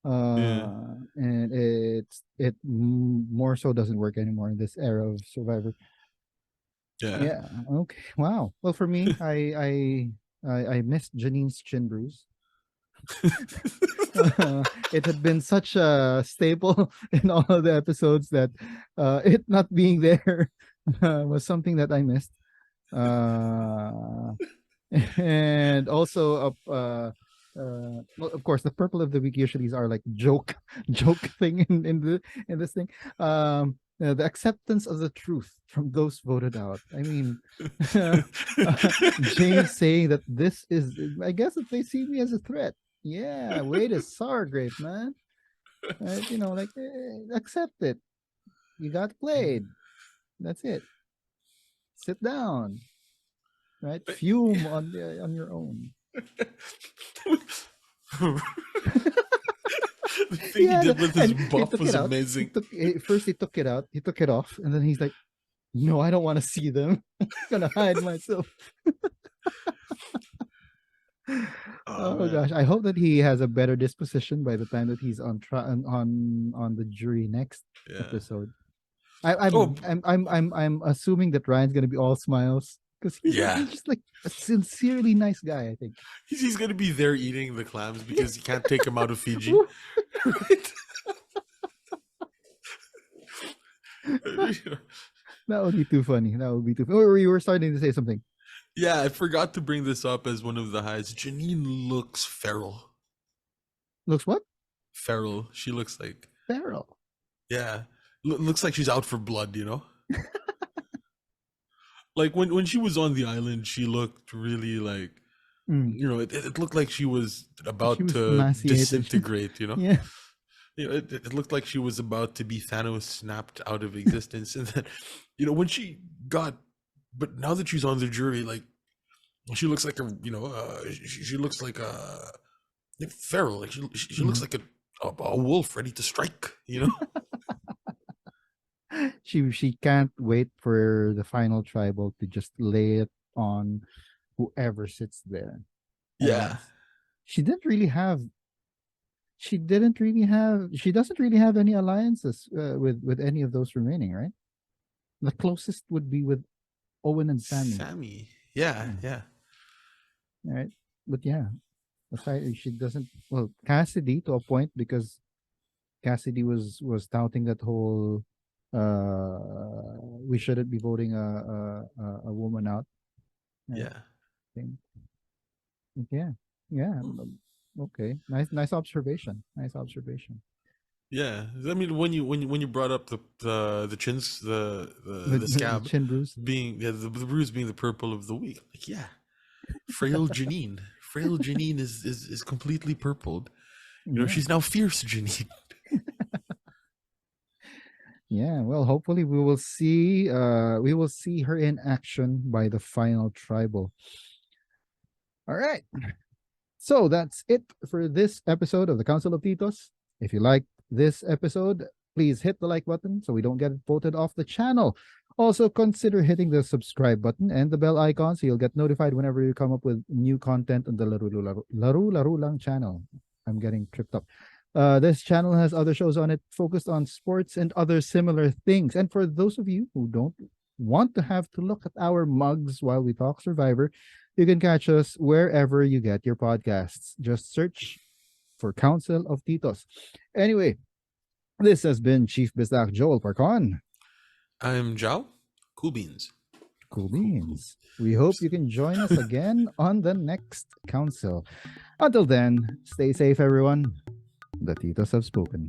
And it more so doesn't work anymore in this era of Survivor. Okay, wow. Well, for me, I missed Janine's chin bruise. It had been such a staple in all of the episodes that it not being there was something that I missed. And also, well, of course, the Purple of the Week usually are like joke thing in this thing. The acceptance of the truth from those voted out. I mean, James saying that this is, I guess that they see me as a threat. Yeah, wait is sour grape, man. Like accept it. You got played. That's it. Sit down. Right? But- Fume on your own. The thing he did with his and he buff took was it out. amazing. First he took it out. He took it off, and then he's like, "No, I don't want to see them. I'm gonna hide myself." Oh man. gosh, I hope that he has a better disposition by the time that he's on the jury next Yeah. episode. I'm Oh. I'm assuming that Ryan's gonna be all smiles because he's just like a sincerely nice guy. I think. He's gonna be there eating the clams because he can't take him out of Fiji. Right? That would be too funny. That would be too. Or you were starting to say something. Yeah, I forgot to bring this up as one of the highs. Janine looks feral. Looks what? Feral. She looks like Feral. yeah. Looks like she's out for blood, you know? Like when she was on the island, she looked really like it looked like she was about to emaciated. disintegrate, you know? Yeah. It looked like she was about to be Thanos snapped out of existence. And then, when she got, but now that she's on the jury, like, she looks like she looks like a feral. Like she looks like a wolf ready to strike, She can't wait for the final tribal to just lay it on whoever sits there. Yeah. She doesn't really have any alliances with any of those remaining, right? The closest would be with Owen and Sammy. Yeah. All right. But yeah, aside she doesn't, well, Cassidy to a point, because Cassidy was touting that whole we shouldn't be voting a woman out. Yeah. Thing. Yeah. Okay. Nice observation. Yeah. I mean, when you brought up the chins, the scab chin bruise being the bruise being the purple of the week, like frail Janine. Frail Janine is completely purpled. She's now fierce Janine. Yeah, well, hopefully we will see her in action by the final tribal. All right. So that's it for this episode of the Council of Titos. If you liked this episode, please hit the like button so we don't get voted off the channel. Also, consider hitting the subscribe button and the bell icon so you'll get notified whenever you come up with new content on the Laro-Laro lang channel. I'm getting tripped up. This channel has other shows on it focused on sports and other similar things. And for those of you who don't want to have to look at our mugs while we talk Survivor, you can catch us wherever you get your podcasts. Just search for Council of Titos. Anyway, this has been Chief Bisdak Joel Parcon. I'm Zhao. Cool beans. Cool beans. We hope you can join us again on the next council. Until then, stay safe, everyone. The Titos have spoken.